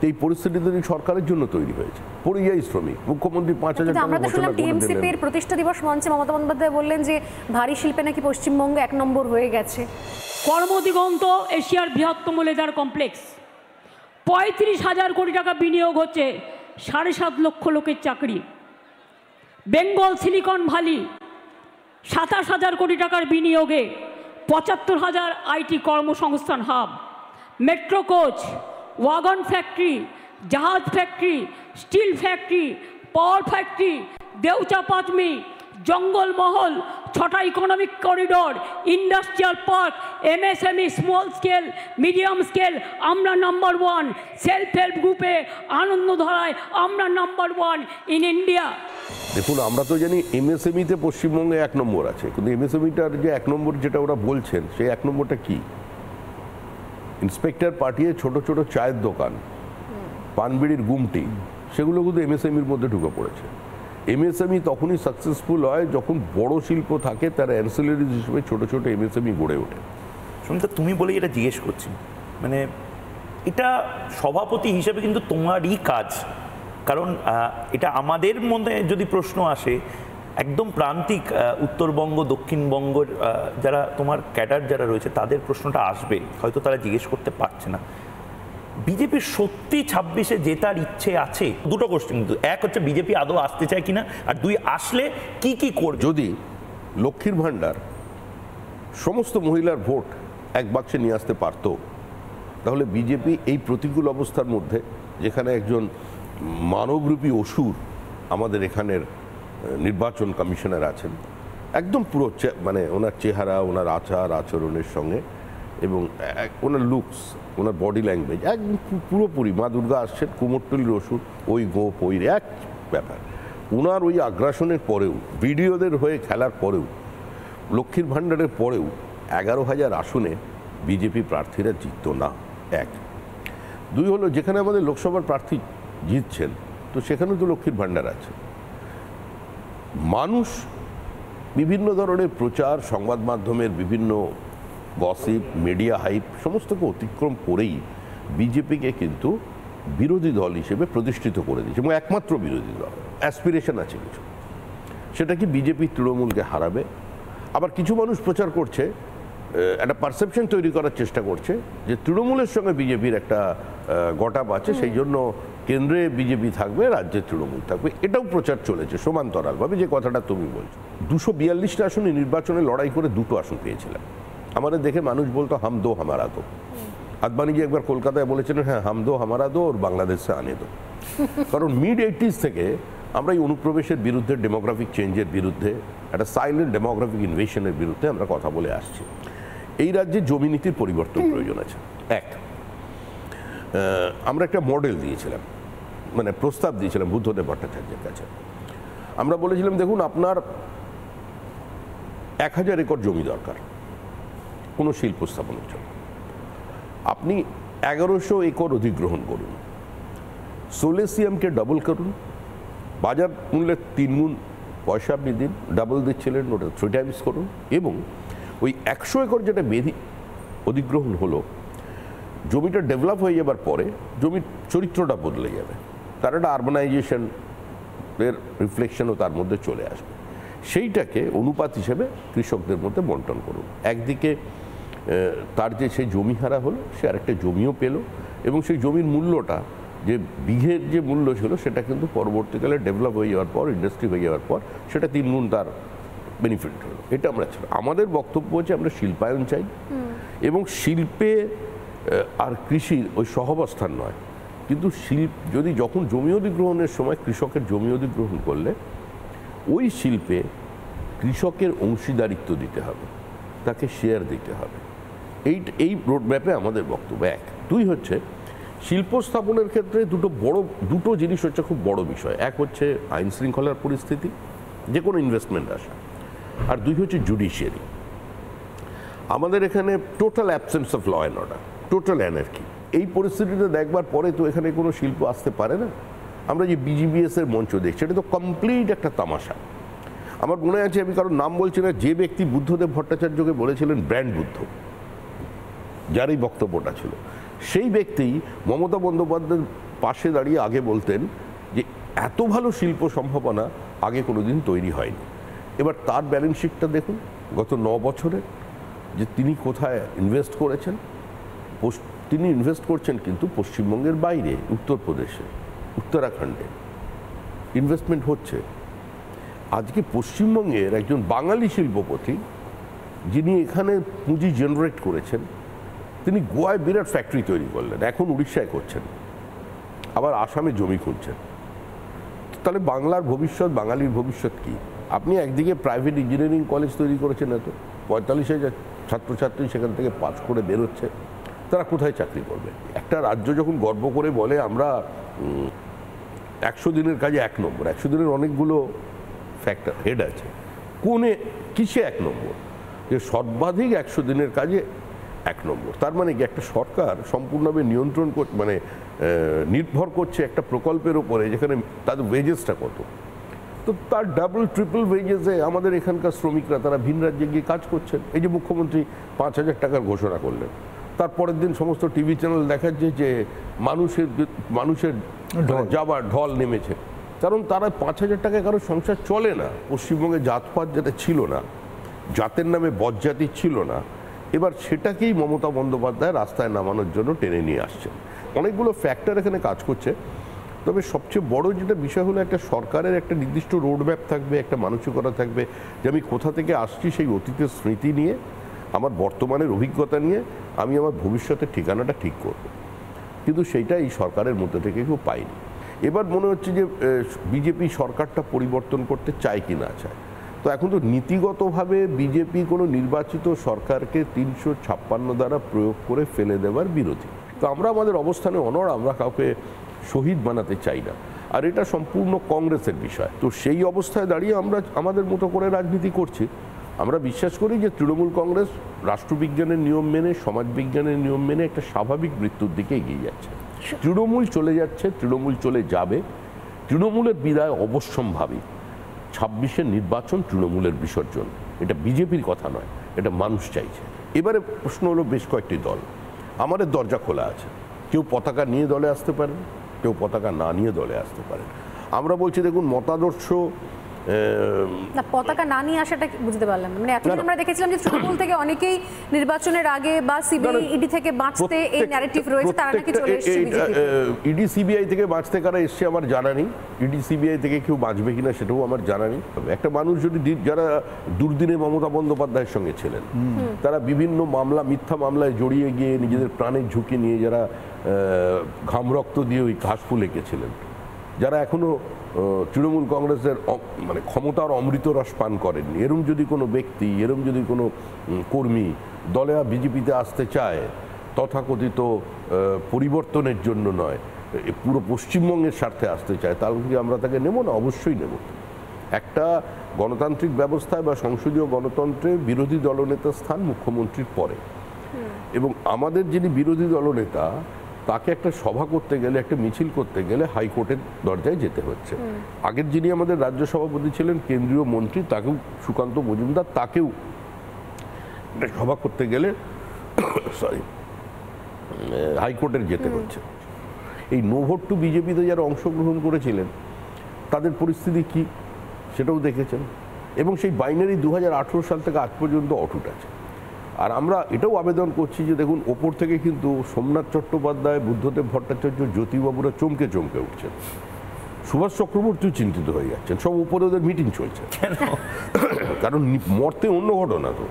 এই পরিস্থিতি সরকারের জন্য তৈরি হয়েছে। পরিযায়ী শ্রমিক, মুখ্যমন্ত্রী 5,000 টাকা আমরা দেখলাম টিএমসিপির প্রতিষ্ঠা দিবস মঞ্চে মমতা বন্দ্যোপাধ্যায় বললেন যে ভারী শিল্পে নাকি পশ্চিমবঙ্গ 1 নম্বর হয়ে গেছে। কর্মদিগন্ত এশিয়ার বৃহত্তম লেদার কমপ্লেক্স, 35,000 কোটি টাকা বিনিয়োগ হচ্ছে, 7.5 লক্ষ লোকের চাকরি। বেঙ্গল সিলিকন ভ্যালি, 27,000 কোটি টাকার বিনিয়োগে 75,000 আইটি কর্মসংস্থান হাব। মেট্রো কোচ, ওয়াগন ফ্যাক্টরি, জাহাজ factory, steel factory, power factory, Deucha Pachami, Jangalmahal, 6টা economic corridor, industrial park, MSME, small scale, medium scale, আমরা নাম্বার 1। সেলফ হেল্প গ্রুপে আনন্দধারায় আমরা নাম্বার 1 ইন ইন্ডিয়া। দেখুন, আমরা তো জানি এমএসএমইতে পশ্চিমবঙ্গে 1 নম্বর আছে, কিন্তু এমএসএমইটার যে 1 নম্বর যেটা ওরা বলছেন, সেই 1 নম্বরটা কি? ইন্সপেক্টর পাঠিয়ে ছোট ছোট চায়ের দোকান, পানবিড়ির গুমটি, সেগুলো কিন্তু এমএসএমইর মধ্যে ঢুকে পড়েছে। এমএসএমই তখনই সাকসেসফুল হয় যখন বড় শিল্প থাকে, তার অ্যান্সিলারিজ হিসেবে ছোট ছোট এমএসএমই গড়ে ওঠে। শুনতে তুমি বলে এটা জিজ্ঞেস করছি, মানে এটা সভাপতি হিসেবে কিন্তু তোমারই কাজ, কারণ এটা আমাদের মধ্যে যদি প্রশ্ন আসে, একদম প্রান্তিক উত্তরবঙ্গ, দক্ষিণবঙ্গের যারা তোমার ক্যাডার যারা রয়েছে, তাদের প্রশ্নটা আসবে, হয়তো তারা জিজ্ঞেস করতে পারছে না। বিজেপির সত্যি 26-এ জেতার ইচ্ছে আছে? দুটো কোশ্চেন কিন্তু, এক হচ্ছে বিজেপি আদৌ আসতে চায় কিনা, আর 2 আসলে কি কি করবে। যদি লক্ষ্মীর ভাণ্ডার সমস্ত মহিলার ভোট এক বাক্সে নিয়ে আসতে পারত, তাহলে বিজেপি এই প্রতিকূল অবস্থার মধ্যে, যেখানে একজন মানবরূপী অসুর আমাদের এখানের নির্বাচন কমিশনার আছেন, একদম পুরো মানে ওনার চেহারা, ওনার আচার আচরণের সঙ্গে এবং ওনার লুকস, ওনার বডি ল্যাঙ্গুয়েজ একদম পুরোপুরি মা দুর্গা আসছেন, কুমোরটুলির অসুর, ওই গোপ, ওই এক ব্যাপার। ওনার ওই আগ্রাসনের পরেও, ভিডিওদের হয়ে খেলার পরেও, লক্ষ্মীর ভাণ্ডারের পরেও 11,000 আসনে বিজেপি প্রার্থীরা জিতত না। 1, 2 হলো, যেখানে আমাদের লোকসভার প্রার্থী জিতছেন, তো সেখানেও তো লক্ষ্মীর ভাণ্ডার আছে। মানুষ বিভিন্ন ধরনের প্রচার, সংবাদ মাধ্যমের বিভিন্ন গসিপ, মিডিয়া হাইপ সমস্তকে অতিক্রম করেই বিজেপিকে কিন্তু বিরোধী দল হিসেবে প্রতিষ্ঠিত করে দিয়েছে, এবং একমাত্র বিরোধী দল। অ্যাসপিরেশন আছে কিছু, সেটা কি বিজেপি তৃণমূলকে হারাবে। আবার কিছু মানুষ প্রচার করছে, একটা পারসেপশন তৈরি করার চেষ্টা করছে যে তৃণমূলের সঙ্গে বিজেপির একটা গটাপ আছে, সেই জন্য কেন্দ্রে বিজেপি থাকবে, রাজ্যে তৃণমূল থাকবে। এটাও প্রচার চলেছে সমান্তরালভাবে, যে কথাটা তুমি বলছো। 242টা আসনে নির্বাচনে লড়াই করে 2টো আসন পেয়েছিলাম। আমাদের দেখে মানুষ বলতো হাম দো হামারা দো। আদবানিজি একবার কলকাতায় বলেছিলেন, হ্যাঁ হাম দো হামারা দো ওর বাংলাদেশে আনে দো। কারণ মিড-80s থেকে আমরা এই অনুপ্রবেশের বিরুদ্ধে, ডেমোগ্রাফিক চেঞ্জের বিরুদ্ধে, একটা সাইলেন্ট ডেমোগ্রাফিক ইনভেশনের বিরুদ্ধে আমরা কথা বলে আসছি। এই রাজ্যে জমি নীতির পরিবর্তন প্রয়োজন আছে। 1, আমরা একটা মডেল দিয়েছিলাম, মানে প্রস্তাব দিয়েছিলাম বুদ্ধদেব ভট্টাচার্যের কাছে। আমরা বলেছিলাম, দেখুন আপনার 1000 একর জমি দরকার কোনো শিল্প স্থাপনের জন্য, আপনি 1100 একর অধিগ্রহণ করুন, সোলেসিয়ামকে ডাবল করুন, বাজার মূল্যের 3 গুণ পয়সা আপনি দিন, ডাবল দিচ্ছিলেন ওটা 3 টাইমস করুন, এবং ওই 100 একর যেটা অধিগ্রহণ হলো, জমিটা ডেভেলপ হয়ে যাবার পরে জমির চরিত্রটা বদলে যাবে, তার একটা আরবানাইজেশনের রিফ্লেকশনও তার মধ্যে চলে আসবে। সেইটাকে অনুপাত হিসেবে কৃষকদের মধ্যে বন্টন করুন। একদিকে তার যে সেই জমি হারা হলো, সে আরেকটা জমিও পেল, এবং সেই জমির মূল্যটা যে বিঘের যে মূল্য ছিল সেটা কিন্তু পরবর্তীকালে ডেভেলপ হয়ে যাওয়ার পর, ইন্ডাস্ট্রি হয়ে যাওয়ার পর সেটা 3 গুণ তার বেনিফিট হলো। এটা আমরা চাই। আমাদের বক্তব্য হচ্ছে আমরা শিল্পায়ন চাই, এবং শিল্পে আর কৃষির ওই সহাবস্থান নয়, কিন্তু যদি যখন জমি অধিগ্রহণের সময় কৃষকের জমি অধিগ্রহণ করলে ওই শিল্পে কৃষকের অংশীদারিত্ব দিতে হবে, তাকে শেয়ার দিতে হবে। এই রোডম্যাপে আমাদের বক্তব্য। 1, 2 হচ্ছে শিল্প স্থাপনের ক্ষেত্রে দুটো জিনিস হচ্ছে খুব বড় বিষয়। 1 হচ্ছে আইন শৃঙ্খলার পরিস্থিতি, যে কোনো ইনভেস্টমেন্ট আসা, আর 2 হচ্ছে জুডিশিয়ারি। আমাদের এখানে total absence of law and order, total anarchy. এই পরিস্থিতিটা দেখবার পরে তো এখানে কোনো শিল্প আসতে পারে না। আমরা যে BGBS এর মঞ্চ দেখছি এটা তো কমপ্লিট একটা তামাশা। আমার মনে আছে, আমি কারোর নাম বলছি না, যে ব্যক্তি বুদ্ধদেব ভট্টাচার্যকে বলেছিলেন ব্র্যান্ড বুদ্ধ, যার এই বক্তব্যটা ছিল, সেই ব্যক্তি মমতা বন্দ্যোপাধ্যায়ের পাশে দাঁড়িয়ে আগে বলতেন যে এত ভালো শিল্প সম্ভাবনা আগে কোনোদিন তৈরি হয়নি। এবার তার ব্যালেন্স শিটটা দেখুন গত 9 বছরে, যে তিনি কোথায় ইনভেস্ট করেছেন। তিনি ইনভেস্ট করছেন কিন্তু পশ্চিমবঙ্গের বাইরে, উত্তরপ্রদেশে, উত্তরাখণ্ডে ইনভেস্টমেন্ট হচ্ছে। আজকে পশ্চিমবঙ্গের একজন বাঙালি শিল্পপতি যিনি এখানে পুঁজি জেনারেট করেছেন, তিনি গোয়ায় বিরাট ফ্যাক্টরি তৈরি করলেন, এখন উড়িষ্যায় করছেন, আবার আসামে জমি খুঁজছেন। তাহলে বাংলার ভবিষ্যৎ, বাঙালির ভবিষ্যৎ কি? আপনি একদিকে প্রাইভেট ইঞ্জিনিয়ারিং কলেজ তৈরি করেছেন, এত 45,000 ছাত্রছাত্রী সেখান থেকে পাস করে বেরোচ্ছে, তারা কোথায় চাকরি করবে? একটা রাজ্য যখন গর্ব করে বলে আমরা 100 দিনের কাজে 1 নম্বর, 100 দিনের অনেকগুলো ফ্যাক্টর হেড আছে, কিসে 1 নম্বর? যে সর্বাধিক 100 দিনের কাজে 1 নম্বর। তার মানে কি একটা সরকার সম্পূর্ণভাবে নিয়ন্ত্রণ নির্ভর করছে একটা প্রকল্পের উপরে, যেখানে তাদের ওয়েজেসটা কত, তো তার ডাবল ট্রিপল ওয়েজেসে আমাদের এখানকার শ্রমিকরা তারা ভিন রাজ্যে গিয়ে কাজ করছেন। এই যে মুখ্যমন্ত্রী 5,000 টাকার ঘোষণা করলেন, তারপরের দিন সমস্ত টিভি চ্যানেল দেখাচ্ছে যে মানুষের যাবার ঢল নেমেছে, কারণ তারা 5,000 টাকায় কারো সংসার চলে না। পশ্চিমবঙ্গে জাতপাত যেটা ছিল না, জাতের নামে বজ্জাতি ছিল না, এবার সেটাকেই মমতা বন্দ্যোপাধ্যায় রাস্তায় নামানোর জন্য টেনে নিয়ে আসছেন। অনেকগুলো ফ্যাক্টর এখানে কাজ করছে। তবে সবচেয়ে বড় যেটা বিষয় হলো, একটা সরকারের একটা নির্দিষ্ট রোডম্যাপ থাকবে, একটা মানসিকতা থাকবে যে আমি কোথা থেকে আসছি, সেই অতীতের স্মৃতি নিয়ে, আমার বর্তমানের অভিজ্ঞতা নিয়ে আমি আমার ভবিষ্যতের ঠিকানাটা ঠিক করব। কিন্তু সেইটা এই সরকারের মধ্যে থেকে কেউ পাইনি। এবার মনে হচ্ছে যে বিজেপি সরকারটা পরিবর্তন করতে চায় কি না চায়। তো এখন তো নীতিগতভাবে বিজেপি কোনো নির্বাচিত সরকারকে 356 দ্বারা প্রয়োগ করে ফেলে দেওয়ার বিরোধী। তো আমরা আমাদের অবস্থানে অনড়, আমরা কাউকে শহীদ বানাতে চাই না, আর এটা সম্পূর্ণ কংগ্রেসের বিষয়। তো সেই অবস্থায় দাঁড়িয়ে আমরা আমাদের মতো করে রাজনীতি করছি। আমরা বিশ্বাস করি যে তৃণমূল কংগ্রেস রাষ্ট্রবিজ্ঞানের নিয়ম মেনে, সমাজবিজ্ঞানের নিয়ম মেনে একটা স্বাভাবিক মৃত্যুর দিকে এগিয়ে যাচ্ছে। তৃণমূল চলে যাচ্ছে, তৃণমূল চলে যাবে, তৃণমূলের বিদায় অবশ্যম্ভাবী। 26-এর নির্বাচন তৃণমূলের বিসর্জন, এটা বিজেপির কথা নয়, এটা মানুষ চাইছে। এবারে প্রশ্ন হলো, বেশ কয়েকটি দল, আমাদের দরজা খোলা আছে, কেউ পতাকা নিয়ে দলে আসতে পারেন, কেউ পতাকা না নিয়ে দলে আসতে পারেন। আমরা বলছি দেখুন, মতাদর্শ না, পতাকা না নিয়ে আসাটা বুঝতে পারলাম না। মানে এতদিন আমরা দেখেছিলাম যে তৃণমূল থেকে অনেকেই নির্বাচনের আগে বা সিবিআই ইডি থেকে বাঁচতে এই ন্যারেটিভ রয়েছে, তারা নাকি চলে এসেছে বিজেপিতে। ইডি সিবিআই থেকে বাঁচতে কারা এসছে আমার জানা নেই, ইডি সিবিআই থেকে কেউ বাঁচবে কিনা সেটাও আমার জানা নেই। একটা মানুষ যদি, যারা দুর্দিনে মমতা বন্দ্যোপাধ্যায়ের সঙ্গে ছিলেন, তারা বিভিন্ন মামলা, মিথ্যা মামলায় জড়িয়ে গিয়ে নিজেদের প্রাণের ঝুঁকি নিয়ে যারা ঘাম রক্ত দিয়ে ওই ঘাসফুল এঁকেছিলেন, যারা এখনো তৃণমূল কংগ্রেসের মানে ক্ষমতার অমৃত রস পান করেননি, এরম যদি কোনো ব্যক্তি, এরম যদি কোনো কর্মী দলে বিজেপিতে আসতে চায়, তথাকথিত পরিবর্তনের জন্য নয়, পুরো পশ্চিমবঙ্গের স্বার্থে আসতে চায়, তাহলে কি আমরা তাকে নেব না? অবশ্যই নেব। একটা গণতান্ত্রিক ব্যবস্থায় বা সংসদীয় গণতন্ত্রে বিরোধী দলনেতার স্থান মুখ্যমন্ত্রীর পরে, এবং আমাদের যিনি বিরোধী দলনেতা, তাকে একটা সভা করতে গেলে, একটা মিছিল করতে গেলে হাইকোর্টের দরজায় যেতে হচ্ছে। আগের যিনি আমাদের রাজ্য সভাপতি ছিলেন, কেন্দ্রীয় মন্ত্রী, তাকেও, সুকান্ত মজুমদার, তাকেও একটা সভা করতে গেলে হাইকোর্টের যেতে হচ্ছে। এই নো ভোট টু বিজেপিতে যারা অংশগ্রহণ করেছিলেন তাদের পরিস্থিতি কি সেটাও দেখেছেন, এবং সেই বাইনারি 2018 সাল থেকে আজ পর্যন্ত অটুট আছে। আর আমরা এটাও আবেদন করছি যে দেখুন ওপর থেকে কিন্তু সোমনাথ চট্টোপাধ্যায়, বুদ্ধদেব ভট্টাচার্য, জ্যোতিবাবুরা চমকে চমকে উঠছেন, সুভাষ চক্রবর্তীও চিন্তিত হয়ে যাচ্ছেন, সব উপরে ওদের মিটিং চলছে। কারণ মর্তে অন্য ঘটনা তো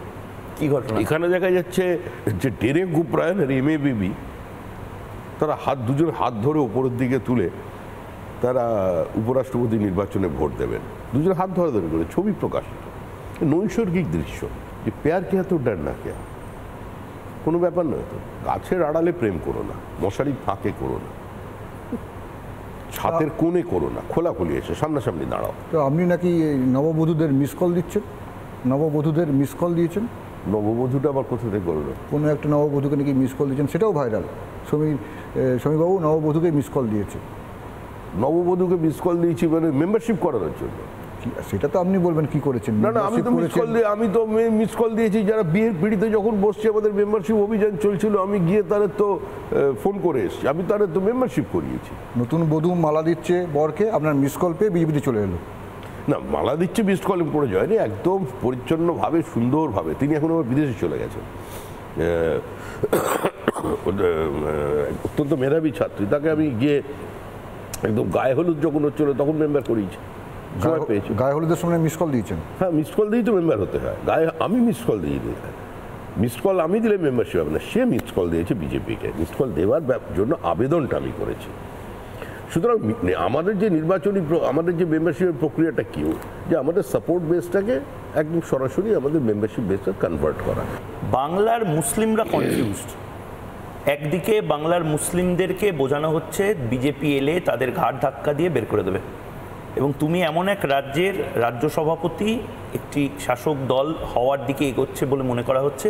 কি ঘটনা এখানে দেখা যাচ্ছে যে ডেরেক ওব্রায়েন আর MABB তারা দুজন হাত ধরে ওপরের দিকে তুলে তারা উপরাষ্ট্রপতি নির্বাচনে ভোট দেবেন, দুজন হাত ধরে ধরে করে ছবি প্রকাশিত, নৈসর্গিক দৃশ্য। যে পেয়ার কে তো ডার না কে, কোনো ব্যাপার নয় তো। গাছের আড়ালে প্রেম করো না, মশারির ফাঁকে করো না, ছাতের কোণে করো না, খোলাখুলি এসে সামনাসামনি দাঁড়াও। তো আপনি নাকি নববধূদের মিস কল দিচ্ছেন, নববধূদের মিস কল দিয়েছেন? নববধূটা আবার কোথা থেকে করলো? কোনো একটা নববধূকে নাকি মিস কল দিয়েছেন, সেটাও ভাইরাল। সমীরবাবু নববধূকে মিস কল দিয়েছে। নববধূকে মিস কল দিয়েছি মানে মেম্বারশিপ করানোর জন্য? সেটা তো আপনি বলবেন কি করেছেন। না না, আমি তো মিস কল দিয়েছি যারা বিয়ের পিড়িতে যখন বসছে, আমাদের মেম্বারশিপ অভিযান চলছিল, আমি গিয়ে তাদের তো ফোন করে এসেছি, আমি তাদের তো মেম্বারশিপ করিয়েছি। নতুন বধূ মালা দিচ্ছে বরকে, আপনার মিস কল পেয়ে বিজেপিতে চলে এলো? না, মালা দিচ্ছে মিস কল করে যায়নি, একদম পরিচ্ছন্নভাবে সুন্দরভাবে। তিনি এখন আবার বিদেশে চলে গেছেন, অত্যন্ত মেধাবী ছাত্রী, তাকে আমি গিয়ে একদম গায়ে হলুদ যখন হচ্ছিল তখন মেম্বার করিয়েছি, সময় পেয়েছি। গায়ে হলুদের সময় মিস কল দিয়েছেন? হ্যাঁ, মিস কল দিয়েই তো মেম্বার হতে হয়। আমি মিস কল দিইনি, মিস কল আমি দিলে মেম্বারশিপ হবে না, সে মিস কল দিয়েছে বিজেপিকে। মিস কল দেওয়ার জন্য আবেদনটা আমি করেছি। সুতরাং আমাদের যে নির্বাচনী আমাদের যে মেম্বারশিপের প্রক্রিয়াটা কি, যে আমাদের সাপোর্ট বেসটাকে একদম সরাসরি আমাদের মেম্বারশিপ বেসটা কনভার্ট করা। বাংলার মুসলিমরা কনফিউজড। একদিকে বাংলার মুসলিমদেরকে বোঝানো হচ্ছে বিজেপি এলে তাদের ঘাড় ধাক্কা দিয়ে বের করে দেবে, এবং তুমি এমন এক রাজ্যের রাজ্য সভাপতি, একটি শাসক দল হওয়ার দিকে এগোচ্ছে বলে মনে করা হচ্ছে,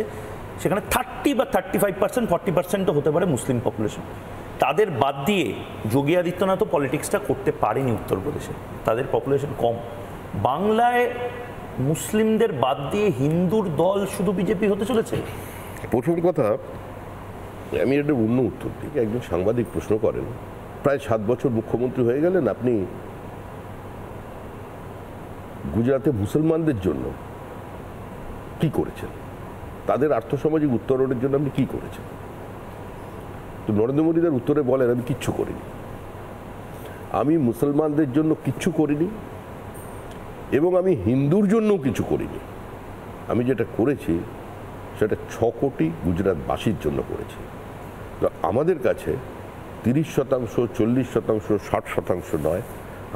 সেখানে 30 বা 35%, 40%ও হতে পারে মুসলিম পপুলেশন। তাদের বাদ দিয়ে যোগী আদিত্যনাথও পলিটিক্সটা করতে পারেনি উত্তরপ্রদেশে, তাদের পপুলেশন কম। বাংলায় মুসলিমদের বাদ দিয়ে হিন্দুর দল শুধু বিজেপি হতে চলেছে। প্রথম কথা, আমি একটা অন্য উত্তর দিই। একজন সাংবাদিক প্রশ্ন করেন, প্রায় 7 বছর মুখ্যমন্ত্রী হয়ে গেলেন, আপনি গুজরাটে মুসলমানদের জন্য কি করেছেন, তাদের আর্থসামাজিক উত্তরণের জন্য আপনি কি করেছেন? তো নরেন্দ্র মোদীদের উত্তরে বলেন, আমি কিচ্ছু করিনি, আমি মুসলমানদের জন্য কিচ্ছু করিনি, এবং আমি হিন্দুর জন্যও কিছু করিনি। আমি যেটা করেছি সেটা 6 কোটি গুজরাটবাসীর জন্য করেছি। তো আমাদের কাছে 30%, 40%, 60% নয়,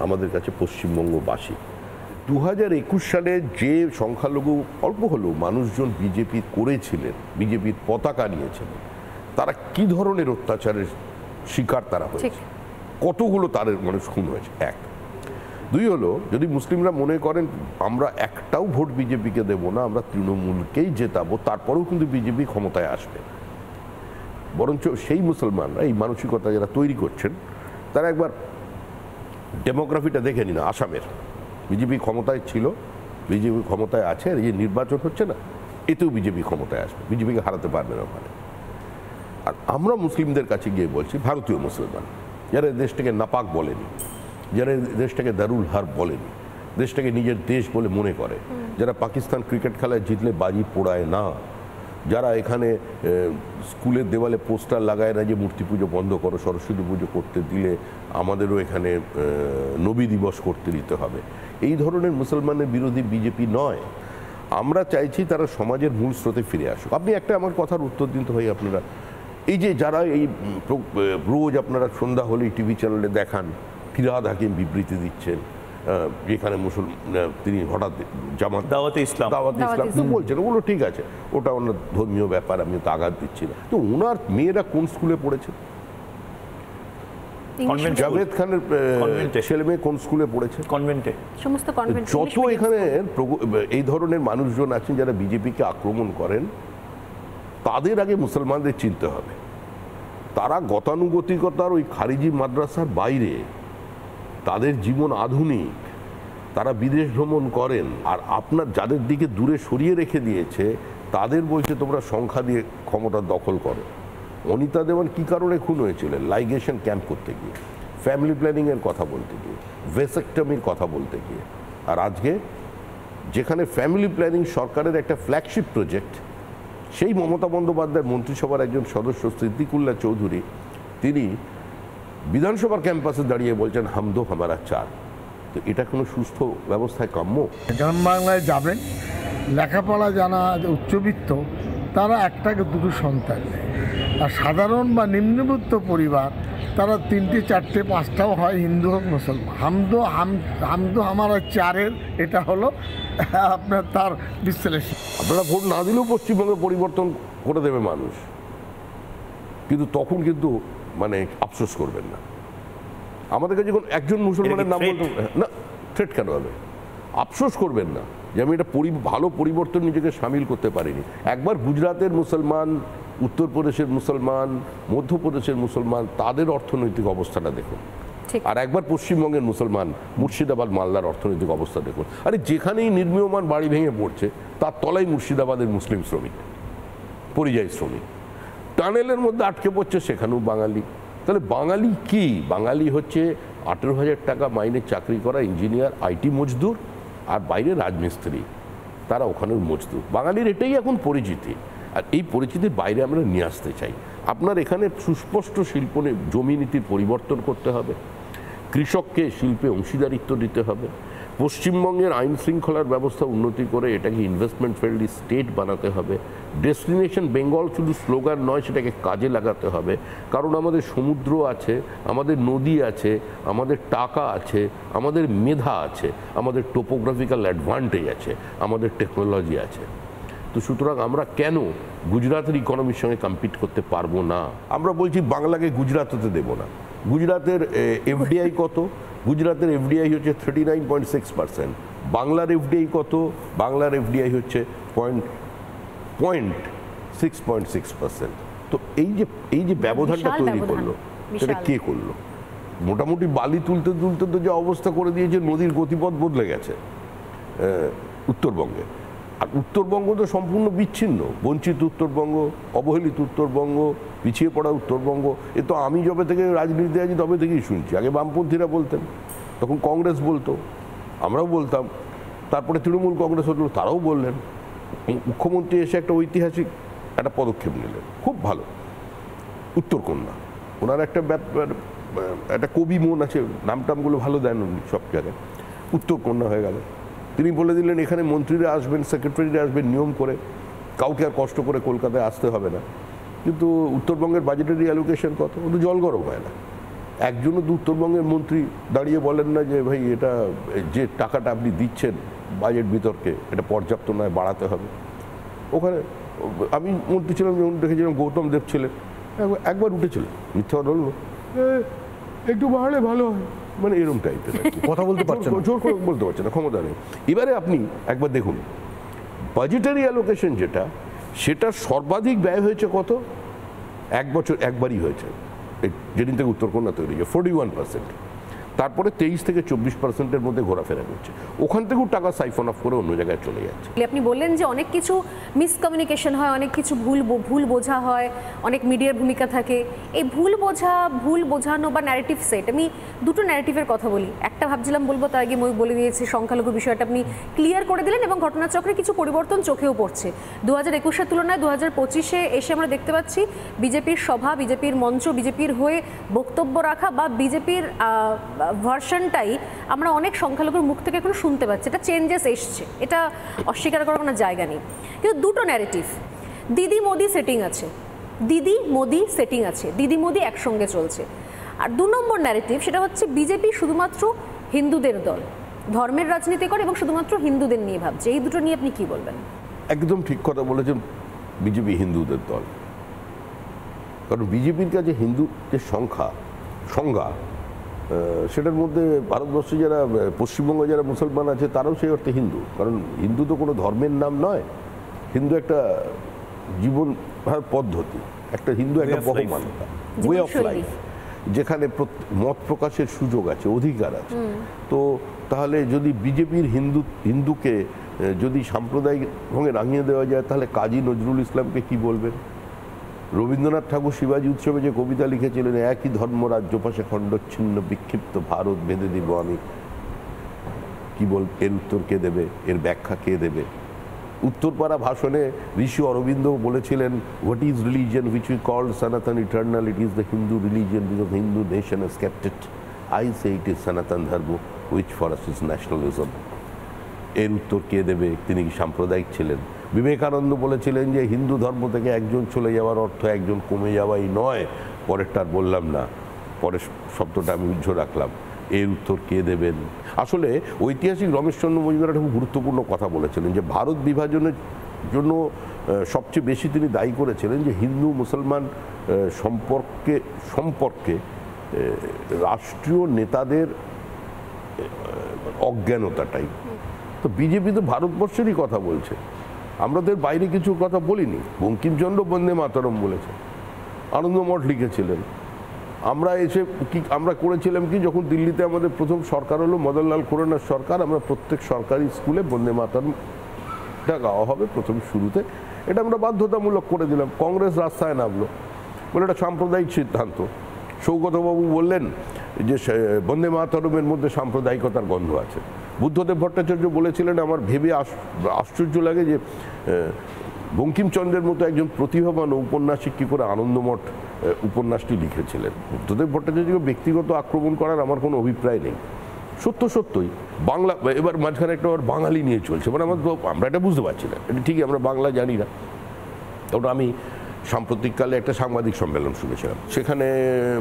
আমাদের কাছে পশ্চিমবঙ্গবাসী। 2021 সালে যে সংখ্যালঘু অল্প হলেও মানুষজন বিজেপি করেছিলেন, বিজেপির পতাকা নিয়েছিলেন, তারা কি ধরনের অত্যাচারের শিকার তারা হয়েছে, কতগুলো তাদের মানুষ খুন হয়েছে। 1, 2 হলো, যদি মুসলিমরা মনে করেন আমরা একটাও ভোট বিজেপিকে দেব না, আমরা তৃণমূলকেই জেতাবো, তারপরেও কিন্তু বিজেপি ক্ষমতায় আসবে। বরঞ্চ সেই মুসলমানরা এই মানসিকতা যারা তৈরি করছেন, তারা একবার ডেমোগ্রাফিটা দেখে নিন। আসামের বিজেপি ক্ষমতায় ছিল, বিজেপি ক্ষমতায় আছে, আর এই নির্বাচন হচ্ছে না, এতেও বিজেপি ক্ষমতায় আসবে, বিজেপিকে হারাতে পারবে না ওখানে। আর আমরা মুসলিমদের কাছে গিয়ে বলছি, ভারতীয় মুসলমান যারা দেশটাকে নাপাক বলেনি, যারা দেশটাকে দারুল হার্ব বলেনি, দেশটাকে নিজের দেশ বলে মনে করে, যারা পাকিস্তান ক্রিকেট খেলায় জিতলে বাজি পোড়ায় না, যারা এখানে স্কুলের দেওয়ালে পোস্টার লাগায় না যে মূর্তি পুজো বন্ধ করো, সরস্বতী পুজো করতে দিলে আমাদেরও এখানে নবী দিবস করতে দিতে হবে, এই ধরনের মুসলমানের বিরোধী বিজেপি নয়। আমরা চাইছি তারা সমাজের মূল স্রোতে ফিরে আসুক। আপনি একটা আমার কথার উত্তর দিন তো ভাই, আপনারা এই যে যারা এই রোজ আপনারা সন্ধ্যা হলেই টিভি চ্যানেলে দেখান ফিরহাদ হাকিম বিবৃতি দিচ্ছেন, যেখানে তিনি হঠাৎ জামাত দাওয়াতে ইসলাম তো বলছেন, ওগুলো ঠিক আছে, ওটা ওনার ধর্মীয় ব্যাপার, আমি তো আঘাত দিচ্ছি না। তো ওনার মেয়েরা কোন স্কুলে পড়েছে? জাভেদ খানের ছেলে মেয়ে কোন স্কুলে পড়েছে? কনভেন্টে। সমস্ত কনভেন্ট। যত এখানে এই ধরনের মানুষজন আছেন যারা বিজেপিকে আক্রমণ করেন, তাদের আগে মুসলমানদের চিনতে হবে। তারা গতানুগতিকতার ওই খারিজি মাদ্রাসার বাইরে, তাদের জীবন আধুনিক, তারা বিদেশ ভ্রমণ করেন, আর আপনার যাদের দিকে দূরে সরিয়ে রেখে দিয়েছে তাদের বলছে তোমরা সংখ্যা দিয়ে ক্ষমতা দখল করো। অনিতা দেওয়ান কী কারণে খুন হয়েছিলেন? লাইগেশন ক্যাম্প করতে গিয়ে, ফ্যামিলি প্ল্যানিংয়ের কথা বলতে গিয়ে, ভেসেক্টমির কথা বলতে গিয়ে। আর আজকে যেখানে ফ্যামিলি প্ল্যানিং সরকারের একটা ফ্ল্যাগশিপ প্রজেক্ট, সেই মমতা বন্দ্যোপাধ্যায়ের মন্ত্রিসভার একজন সদস্য সিদ্দিকুল্লাহ চৌধুরী তিনি বিধানসভার ক্যাম্পাসে দাঁড়িয়ে বলছেন হাম দো হামারা চার। তো এটা কোনো সুস্থ ব্যবস্থায় কাম্য? গ্রাম বাংলায় যাবেন, লেখাপড়া জানা উচ্চবিত্ত তারা একটাকে দুটো সন্তান নেয়, আর সাধারণ বা নিম্নবিত্ত পরিবার তারা 3টে 4টে 5টাও হয়, হিন্দু হোক মুসলমান। হামদো হামারা চারের এটা হলো আপনার তার বিশ্লেষণ। আপনারা ভোট না দিলেও পশ্চিমবঙ্গে পরিবর্তন করে দেবে মানুষ, কিন্তু তখন কিন্তু মানে আফসোস করবেন না। আমাদের কাছে যখন একজন মুসলমানের নাম বলতে না, থ্রেট কেন হবে? আফসোস করবেন না যে আমি এটা ভালো পরিবর্তন নিজেকে সামিল করতে পারিনি। একবার গুজরাটের মুসলমান, উত্তরপ্রদেশের মুসলমান, মধ্যপ্রদেশের মুসলমান, তাদের অর্থনৈতিক অবস্থাটা দেখুন, আর একবার পশ্চিমবঙ্গের মুসলমান, মুর্শিদাবাদ মালদার অর্থনৈতিক অবস্থা দেখুন। আরে যেখানেই নির্মীয়মান বাড়ি ভেঙে পড়ছে তার তলায় মুর্শিদাবাদের মুসলিম শ্রমিক, পরিযায়ী শ্রমিক, টানেলের মধ্যে আটকে পড়ছে, সেখানেও বাঙালি। তাহলে বাঙালি কি? বাঙালি হচ্ছে 18,000 টাকা মাইনে চাকরি করা ইঞ্জিনিয়ার, আইটি মজদুর, আর বাইরে রাজমিস্ত্রি, তারা ওখানের মজদুর। বাঙালির এটাই এখন পরিচিতি, আর এই পরিচিতির বাইরে আমরা নিয়ে আসতে চাই। আপনার এখানে সুস্পষ্ট শিল্প জমি নীতির পরিবর্তন করতে হবে, কৃষককে শিল্পে অংশীদারিত্ব দিতে হবে, পশ্চিমবঙ্গের আইন শৃঙ্খলার ব্যবস্থা উন্নতি করে এটাকে ইনভেস্টমেন্ট ফ্রেন্ডলি স্টেট বানাতে হবে। ডেস্টিনেশন বেঙ্গল শুধু স্লোগান নয়, সেটাকে কাজে লাগাতে হবে, কারণ আমাদের সমুদ্র আছে, আমাদের নদী আছে, আমাদের টাকা আছে, আমাদের মেধা আছে, আমাদের টোপোগ্রাফিক্যাল অ্যাডভান্টেজ আছে, আমাদের টেকনোলজি আছে। তো সুতরাং আমরা কেন গুজরাটের ইকোনমির সঙ্গে কম্পিট করতে পারবো না? আমরা বলছি বাংলাকে গুজরাট হতে দেবো না। গুজরাটের এফডিআই কত? গুজরাটের এফডিআই হচ্ছে 39.6%। বাংলার এফডিআই কত? বাংলার এফডিআই হচ্ছে 6.6%। তো এই যে ব্যবধানটা তৈরি করলো, সেটা কে করলো? মোটামুটি বালি তুলতে তুলতে তো যে অবস্থা করে দিয়েছে, নদীর গতিপথ বদলে গেছে উত্তরবঙ্গে। আর উত্তরবঙ্গ তো সম্পূর্ণ বিচ্ছিন্ন, বঞ্চিত উত্তরবঙ্গ, অবহেলিত উত্তরবঙ্গ, পিছিয়ে পড়া উত্তরবঙ্গ। এ তো আমি যবে থেকে রাজনীতিতে আছি তবে থেকেই শুনছি। আগে বামপন্থীরা বলতেন, তখন কংগ্রেস বলতো, আমরাও বলতাম, তারপরে তৃণমূল কংগ্রেস হলো, তারাও বললেন। মুখ্যমন্ত্রী এসে একটা ঐতিহাসিক একটা পদক্ষেপ নিলেন, খুব ভালো। উত্তরকন্যা, ওনার একটা কবি মন আছে, নামটামগুলো ভালো দেন উনি সব জায়গায়। উত্তরকন্যা হয়ে গেল। তিনি বলে দিলেন এখানে মন্ত্রীরা আসবেন, সেক্রেটারিরা আসবেন নিয়ম করে, কাউকে আর কষ্ট করে কলকাতায় আসতে হবে না। কিন্তু উত্তরবঙ্গের বাজেটারি অ্যালোকেশন কত? ও তো জল গরম হয় না। একজনও তো উত্তরবঙ্গের মন্ত্রী দাঁড়িয়ে বলেন না যে ভাই এটা যে টাকাটা আপনি দিচ্ছেন বাজেট বিতর্কে, এটা পর্যাপ্ত নয়, বাড়াতে হবে। ওখানে আমি মন্ত্রী ছিলাম যখন দেখেছিলাম, গৌতম দেব ছিলেন, একবার উঠেছিল, মিথ্যা বললো, একটু বাড়লে ভালো হয়, মানে এরকম টাইপের কথা বলতে পারছেন, জোর করে বলতে পারছে না, ক্ষমতা নেই। এবারে আপনি একবার দেখুন বাজেটারি অ্যালোকেশন যেটা, সেটা সর্বাধিক ব্যয় হয়েছে কত? এক বছর একবারই হয়েছে, যেদিন থেকে উত্তরকন্যা তৈরি হয়েছে, 41%। তারপরে 23 থেকে 24%-এর মধ্যে ঘোরাফেরা করছে। ওখান থেকেও টাকা সাইফন অফ করে অন্য জায়গায় চলে যাচ্ছে। আপনি বললেন যে অনেক কিছু মিসকমিউনিকেশন হয়, অনেক কিছু ভুল বোঝা হয়, অনেক মিডিয়ার ভূমিকা থাকে। এই ভুল বোঝানো বা ন্যারেটিভ সেট, আমি দুটো ন্যারেটিভের কথা বলি। একটা ভাবছিলাম বলবো, তার আগে মই বলে দিয়েছি সংখ্যালঘু বিষয়টা আপনি ক্লিয়ার করে দিলেন, এবং ঘটনাচক্রে কিছু পরিবর্তন চোখেও পড়ছে। 2021-এর তুলনায় 2025-এ এসে আমরা দেখতে পাচ্ছি বিজেপির সভা, বিজেপির মঞ্চ, বিজেপির হয়ে বক্তব্য রাখা বা বিজেপির ভার্সনটাই আমরা অনেক সংখ্যালঘুর মুখ থেকে এখন শুনতে পাচ্ছি। এটা চেঞ্জেস এসছে, এটা অস্বীকার করার কোনো জায়গা নেই। কিন্তু দুটো ন্যারেটিভ, দিদি মোদি সেটিং আছে, দিদি মোদি সেটিং আছে, দিদি মোদি একসঙ্গে চলছে। আর 2 নম্বর ন্যারেটিভ, সেটা হচ্ছে বিজেপি শুধুমাত্র হিন্দুদের দল, ধর্মের রাজনীতি করে এবং শুধুমাত্র হিন্দুদের নিয়ে ভাবছে। এই দুটো নিয়ে আপনি কি বলবেন? একদম ঠিক কথা বলেছেন, বিজেপি হিন্দুদের দল। কারণ বিজেপির কাছে হিন্দু যে সংজ্ঞা, সেটার মধ্যে ভারতবর্ষে যারা, পশ্চিমবঙ্গে যারা মুসলমান আছে তারাও সেই অর্থে হিন্দু। কারণ হিন্দু তো কোনো ধর্মের নাম নয়, হিন্দু একটা জীবন পদ্ধতি, একটা হিন্দু একটা বহমানতা, ওয়ে অফ লাইফ, যেখানে মত প্রকাশের সুযোগ আছে, অধিকার আছে। তো তাহলে যদি বিজেপির হিন্দুকে যদি সাম্প্রদায়িক ঢঙে রাঙিয়ে দেওয়া যায়, তাহলে কাজী নজরুল ইসলামকে কি বলবেন? রবীন্দ্রনাথ ঠাকুর শিবাজি উৎসবে যে কবিতা লিখেছিলেন, একই ধর্ম রাজ্য পাশে খণ্ডচ্ছিন্ন বিক্ষিপ্ত ভারত বেঁধে দিব আমি, কি বল, এর উত্তর কে দেবে? এর ব্যাখ্যা কে দেবে? উত্তরপাড়া ভাষণে ঋষি অরবিন্দ বলেছিলেন, what is religion which we called Sanatan eternal, it is the Hindu religion because Hindu nation has kept it, I say it is Sanatan Dharma which for us is nationalism. এর উত্তর কে দেবে? তিনি কি সাম্প্রদায়িক ছিলেন? বিবেকানন্দ বলেছিলেন যে হিন্দু ধর্ম থেকে একজন চলে যাওয়ার অর্থ একজন কমে যাওয়াই নয়। পরেরটা আর বললাম না, পরের শব্দটা আমি উজ্জ্ব রাখলাম। এর উত্তর কে দেবেন? আসলে ঐতিহাসিক রমেশচন্দ্র মজুমদার একটা খুব গুরুত্বপূর্ণ কথা বলেছিলেন যে ভারত বিভাজনের জন্য সবচেয়ে বেশি তিনি দায়ী করেছিলেন যে হিন্দু মুসলমান সম্পর্কে রাষ্ট্রীয় নেতাদের অজ্ঞানতাটাই। তো বিজেপি তো ভারতবর্ষেরই কথা বলছে, আমরা তো বাইরে কিছু কথা বলিনি। বঙ্কিমচন্দ্র বন্দে মাতরম বলেছে, আনন্দমঠ লিখেছিলেন। আমরা এসে আমরা করেছিলাম কি, যখন দিল্লিতে আমাদের প্রথম সরকার হলো মদনলাল খুরানার সরকার, আমরা প্রত্যেক সরকারি স্কুলে বন্দে মাতরমটা গাওয়া হবে প্রথম শুরুতে, এটা আমরা বাধ্যতামূলক করে দিলাম। কংগ্রেস রাস্তায় নামলো, বলে এটা সাম্প্রদায়িক সিদ্ধান্ত। সৌগতবাবু বললেন যে বন্দে মাতরমের মধ্যে সাম্প্রদায়িকতার গন্ধ আছে। বুদ্ধদেব ভট্টাচার্য বলেছিলেন, আমার ভেবে আশ্চর্য লাগে যে বঙ্কিমচন্দ্রের মতো একজন প্রতিভাবান উপন্যাসিক কী করে আনন্দমঠ উপন্যাসটি লিখেছিলেন। বুদ্ধদেব ভট্টাচার্যকে ব্যক্তিগত আক্রমণ করার আমার কোনো অভিপ্রায় নেই। সত্যই বাংলা এবার মাঝখানে একটা বাঙালি নিয়ে চলছে, মানে আমরা এটা বুঝতে পারছি না, এটা ঠিকই আমরা বাংলা জানি না। ওটা আমি সাম্প্রতিককালে একটা সাংবাদিক সম্মেলন শুনেছিলাম, সেখানে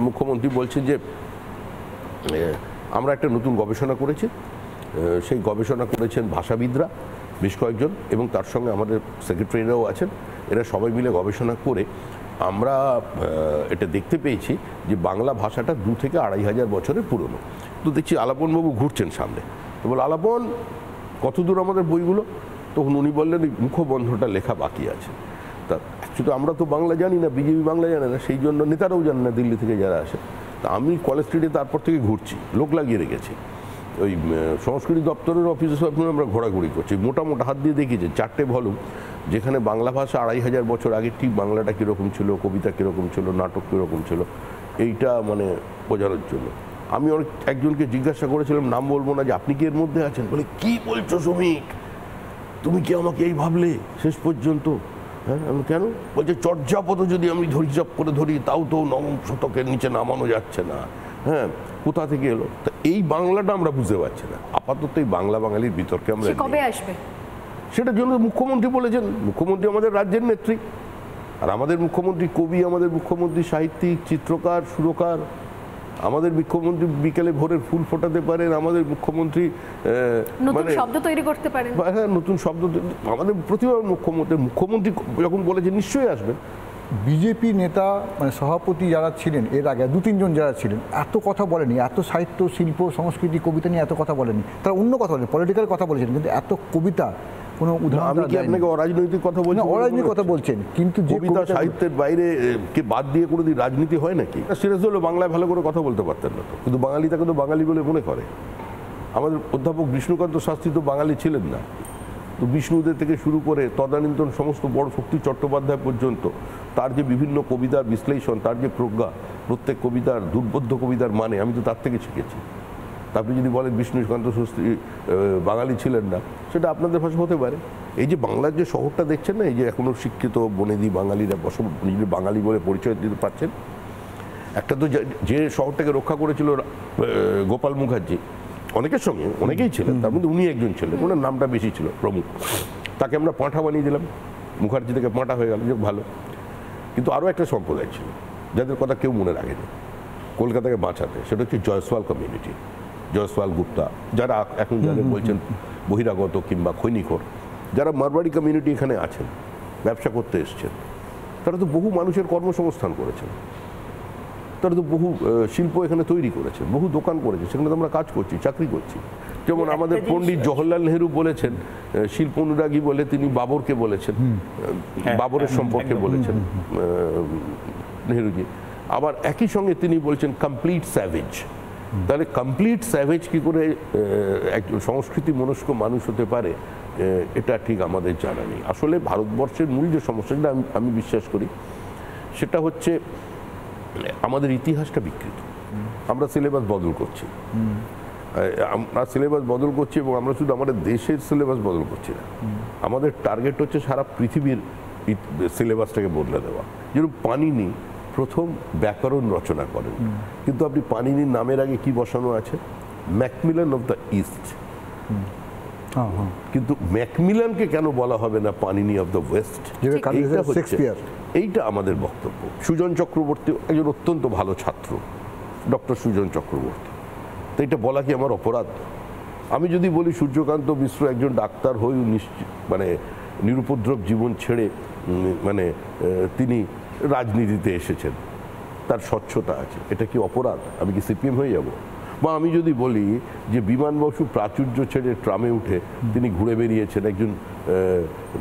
মুখ্যমন্ত্রী বলছেন যে আমরা একটা নতুন গবেষণা করেছি, সেই গবেষণা করেছেন ভাষাবিদরা বেশ কয়েকজন, এবং তার সঙ্গে আমাদের সেক্রেটারিরাও আছেন। এরা সবাই মিলে গবেষণা করে আমরা এটা দেখতে পেয়েছি যে বাংলা ভাষাটা 2 থেকে 2,500 বছরের পুরনো। তো দেখছি আলাপনবাবু ঘুরছেন সামনে, তো বল আলাপন কত দূর আমাদের বইগুলো? তখন উনি বললেন মুখবন্ধটা লেখা বাকি আছে। তা অ্যাকচুয়ালি আমরা তো বাংলা জানি না, বিজেপি বাংলা জানে না, সেই জন্য নেতারাও জানে না দিল্লি থেকে যারা আসে। তা আমি কলেজ স্ট্রিটে তারপর থেকে ঘুরছি, লোক লাগিয়ে রেখেছি। ওই সংস্কৃতি দপ্তরের অফিসে আমরা ঘোরাঘুরি করছি, মোটামোটা হাত দিয়ে দেখিয়েছি 4টে ভলিউম, যেখানে বাংলা ভাষা 2,500 বছর আগে ঠিক বাংলাটা কীরকম ছিল, কবিতা কীরকম ছিল, নাটক কীরকম ছিল, এইটা মানে বোঝানোর জন্য। আমি একজনকে জিজ্ঞাসা করেছিলাম, নাম বলবো না, যে আপনি কি এর মধ্যে আছেন? বলে কি বলছো শ্রমিক, তুমি কি আমাকে এই ভাবলে শেষ পর্যন্ত? হ্যাঁ, আমি কেন? বলছে চর্যাপদ যদি আমি হিসাব করে ধরি তাও তো 9ম শতকের নিচে নামানো যাচ্ছে না। হ্যাঁ, কোথা থেকে এলো? তা এই বাংলাটা আমরা বুঝতে পারছি না। আপাতত এই বাংলা বাঙালির বিতর্কে আমরা কবে আসবে সেটার জন্য মুখ্যমন্ত্রী বলেছেন। মুখ্যমন্ত্রী আমাদের রাজ্যের নেত্রী, আর আমাদের মুখ্যমন্ত্রী কবি, আমাদের মুখ্যমন্ত্রী সাহিত্যিক, চিত্রকার, সুরকার। আমাদের মুখ্যমন্ত্রী বিকেলে ভোরের ফুল ফোটাতে পারেন, আমাদের মুখ্যমন্ত্রী মানে শব্দ তৈরি করতে পারেন। হ্যাঁ, নতুন শব্দ, আমাদের প্রতিভাবান মুখ্যমন্ত্রী যখন বলেছে নিশ্চয়ই আসবেন। বিজেপি নেতা মানে সভাপতি যারা ছিলেন এর আগে 2-3 জন যারা ছিলেন এত কথা বলেনি, এত সাহিত্য শিল্প সংস্কৃতি কবিতা নিয়ে এত কথা বলেনি। তারা অন্য কথা বলেন, পলিটিক্যাল কথা বলেছেন, কিন্তু এত কবিতা কোনো উদাহরণ আমি কি আপনাকে অরাজনৈতিক কথা বলছি? অরাজনৈতিক কথা বলছেন, কিন্তু যে কবিতা সাহিত্যের বাইরে কে বাদ দিয়ে কোনোদিন রাজনীতি হয় নাকি? সিরিয়াস হলো বাংলায় ভালো করে কথা বলতে পারতেন না তো, কিন্তু বাঙালি তাকে তো বাঙালি বলে মনে করে। আমাদের অধ্যাপক বিষ্ণুকান্ত শাস্ত্রী তো বাঙালি ছিলেন না, তো বিষ্ণুদের থেকে শুরু করে তদানীন্তন সমস্ত বড় শক্তি চট্টোপাধ্যায় পর্যন্ত তার যে বিভিন্ন কবিতার বিশ্লেষণ, তার যে প্রজ্ঞা, প্রত্যেক কবিতার দুর্বোধ্য কবিতার মানে আমি তো তার থেকে শিখেছি। আপনি যদি বলেন বিষ্ণুকান্ত শাস্ত্রী বাঙালি ছিলেন না, সেটা আপনাদের ভাষা হতে পারে। এই যে বাংলার যে শহরটা দেখছেন না, এই যে এখনো শিক্ষিত বনেদি বাঙালিরা নিজের বাঙালি বলে পরিচয় দিতে পারছেন, একটা তো যে শহরটাকে রক্ষা করেছিল গোপাল মুখার্জি, অনেকের সঙ্গে অনেকেই ছিলেন, তার মধ্যে উনি একজন ছিলেন, ওনার নামটা বেশি ছিল প্রমুখ। তাকে আমরা পাঁঠা বানিয়ে দিলাম, মুখার্জি থেকে পাঁঠা হয়ে গেল, যে ভালো। কিন্তু আরও একটা সম্প্রদায় ছিল যাদের কথা কেউ মনে রাখেনি কলকাতাকে বাঁচাতে, সেটা হচ্ছে জয়সওয়াল কমিউনিটি, জয়সওয়াল গুপ্তা, যারা এখন যাদের বলছেন বহিরাগত কিংবা খৈনিখোর, যারা মারবাড়ি কমিউনিটি এখানে আছেন, ব্যবসা করতে এসছেন, তারা তো বহু মানুষের কর্মসংস্থান করেছেন, তারা তো বহু শিল্প এখানে তৈরি করেছে, বহু দোকান করেছে, সেখানে তো আমরা কাজ করছি, চাকরি করছি। যেমন আমাদের পণ্ডিত জওহরলাল নেহরু বলেছেন, শিল্প অনুরাগী বলে তিনি বাবরকে বলেছেন, বাবরের সম্পর্কে বলেছেন নেহরুজি। আবার একই সঙ্গে তিনি বলছেন কমপ্লিট স্যাভেজ। তাহলে কমপ্লিট স্যাভেজ কি করে একজন সংস্কৃতি মনস্ক মানুষ হতে পারে, এটা ঠিক আমাদের জানা নেই। আসলে ভারতবর্ষের মূল যে সমস্যাটা আমি বিশ্বাস করি, সেটা হচ্ছে আমাদের ইতিহাসটা বিকৃত। আমরা সিলেবাস বদল করছি, আমরা সিলেবাস বদল করছি এবং আমরা শুধু আমাদের দেশের সিলেবাস বদল করছি না, আমাদের টার্গেট হচ্ছে সারা পৃথিবীর সিলেবাসটাকে বদলে দেওয়া। যেরকম পানিনি প্রথম ব্যাকরণ রচনা করেন, কিন্তু আপনি পানিনির নামের আগে কি বসানো আছে? Macmillan of the East. কিন্তু ম্যাকমিলানকে কেন বলা হবে না পানিনি অফ দ্য ওয়েস্ট? এইটা আমাদের বক্তব্য। সুজন চক্রবর্তী একজন অত্যন্ত ভালো ছাত্র, ডক্টর সুজন চক্রবর্তী, তো এটা বলা কি আমার অপরাধ? আমি যদি বলি সূর্যকান্ত মিশ্র একজন ডাক্তার হয়েও মানে নিরুপদ্রব জীবন ছেড়ে মানে তিনি রাজনীতিতে এসেছেন, তার স্বচ্ছতা আছে, এটা কি অপরাধ? আমি কি সিপিএম হয়ে যাব? বা আমি যদি বলি যে বিমান বসু প্রাচুর্য ছেড়ে ট্রামে উঠে তিনি ঘুরে বেরিয়েছেন, একজন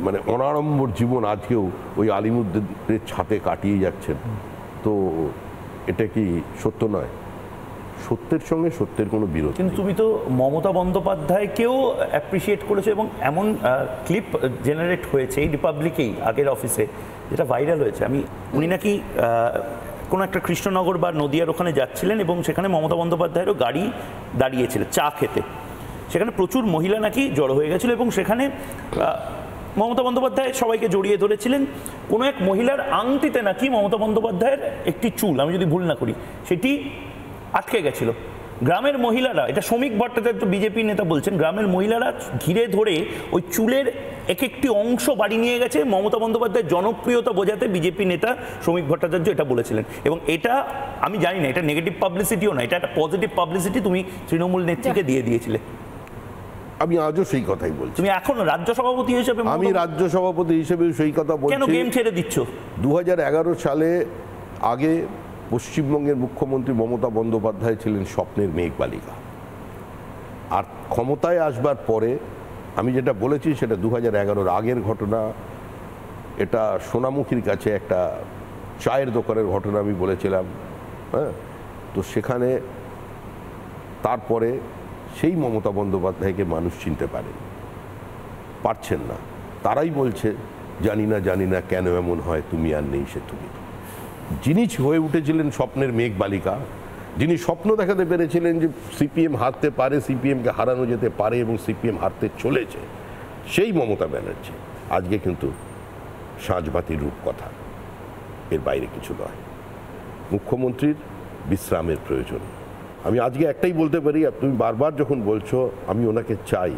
মানে অনাড়ম্বর জীবন আজকেও ওই আলিমুদ্দিনের ছাতে কাটিয়ে যাচ্ছেন, তো এটা কি সত্য নয়? সত্যের সঙ্গে সত্যের কোনো বিরোধ। কিন্তু তুমি তো মমতা বন্দ্যোপাধ্যায়কেও অ্যাপ্রিসিয়েট করেছো এবং এমন ক্লিপ জেনারেট হয়েছে এই রিপাবলিকেই আগের অফিসে, যেটা ভাইরাল হয়েছে। উনি নাকি কোনো একটা কৃষ্ণনগর বা নদিয়ার ওখানে যাচ্ছিলেন এবং সেখানে মমতা বন্দ্যোপাধ্যায়েরও গাড়ি দাঁড়িয়েছিল চা খেতে, সেখানে প্রচুর মহিলা নাকি জড়ো হয়ে গেছিলো এবং সেখানে মমতা বন্দ্যোপাধ্যায় সবাইকে জড়িয়ে ধরেছিলেন। কোনো এক মহিলার আংটিতে নাকি মমতা বন্দ্যোপাধ্যায়ের একটি চুল, আমি যদি ভুল না করি, সেটি আটকে গেছিল। গ্রামের মহিলারা, এটা শ্রমিক ভট্টাচার্য বিজেপি নেতা বলছেন, গ্রামের মহিলারা ঘিরে ধরে ওই চুলের এক একটি অংশ বাড়ি নিয়ে গেছে মমতা বন্দ্যোপাধ্যায়ের জনপ্রিয়তা বোঝাতে। বিজেপি নেতা শ্রমিক ভট্টাচার্য এটা বলেছিলেন এবং এটা আমি জানি না এটা নেগেটিভ পাবলিসিটিও না, এটা একটা পজিটিভ পাবলিসিটি তুমি তৃণমূল নেত্রীকে দিয়ে দিয়েছিলে। আমি আজও সেই কথাই বলছি। তুমি এখন রাজ্য সভাপতি হিসেবে, আমি রাজ্য সভাপতি হিসেবে সেই কথা বলছি। কেন গেম ছেড়ে দিচ্ছ? 2011 সালে আগে পশ্চিমবঙ্গের মুখ্যমন্ত্রী মমতা বন্দ্যোপাধ্যায় ছিলেন স্বপ্নের মেঘবালিকা, আর ক্ষমতায় আসবার পরে আমি যেটা বলেছি সেটা 2011 আগের ঘটনা। এটা সোনামুখীর কাছে একটা চায়ের দোকানের ঘটনা আমি বলেছিলাম, হ্যাঁ। তো সেখানে তারপরে সেই মমতা বন্দ্যোপাধ্যায়কে মানুষ চিনতে পারছেন না। তারাই বলছে জানি না কেন এমন হয়, তুমি আর নেই সে তুমি। যিনি হয়ে উঠেছিলেন স্বপ্নের মেঘবালিকা, যিনি স্বপ্ন দেখাতে পেরেছিলেন যে সিপিএম হারতে পারে, সিপিএমকে হারানো যেতে পারে এবং সিপিএম হারতে চলেছে, সেই মমতা ব্যানার্জি আজকে কিন্তু সাঁঝবাতির রূপকথা, এর বাইরে কিছু নয়। মুখ্যমন্ত্রীর বিশ্রামের প্রয়োজন। আমি আজকে একটাই বলতে পারি, তুমি বারবার যখন বলছো আমি ওনাকে চাই,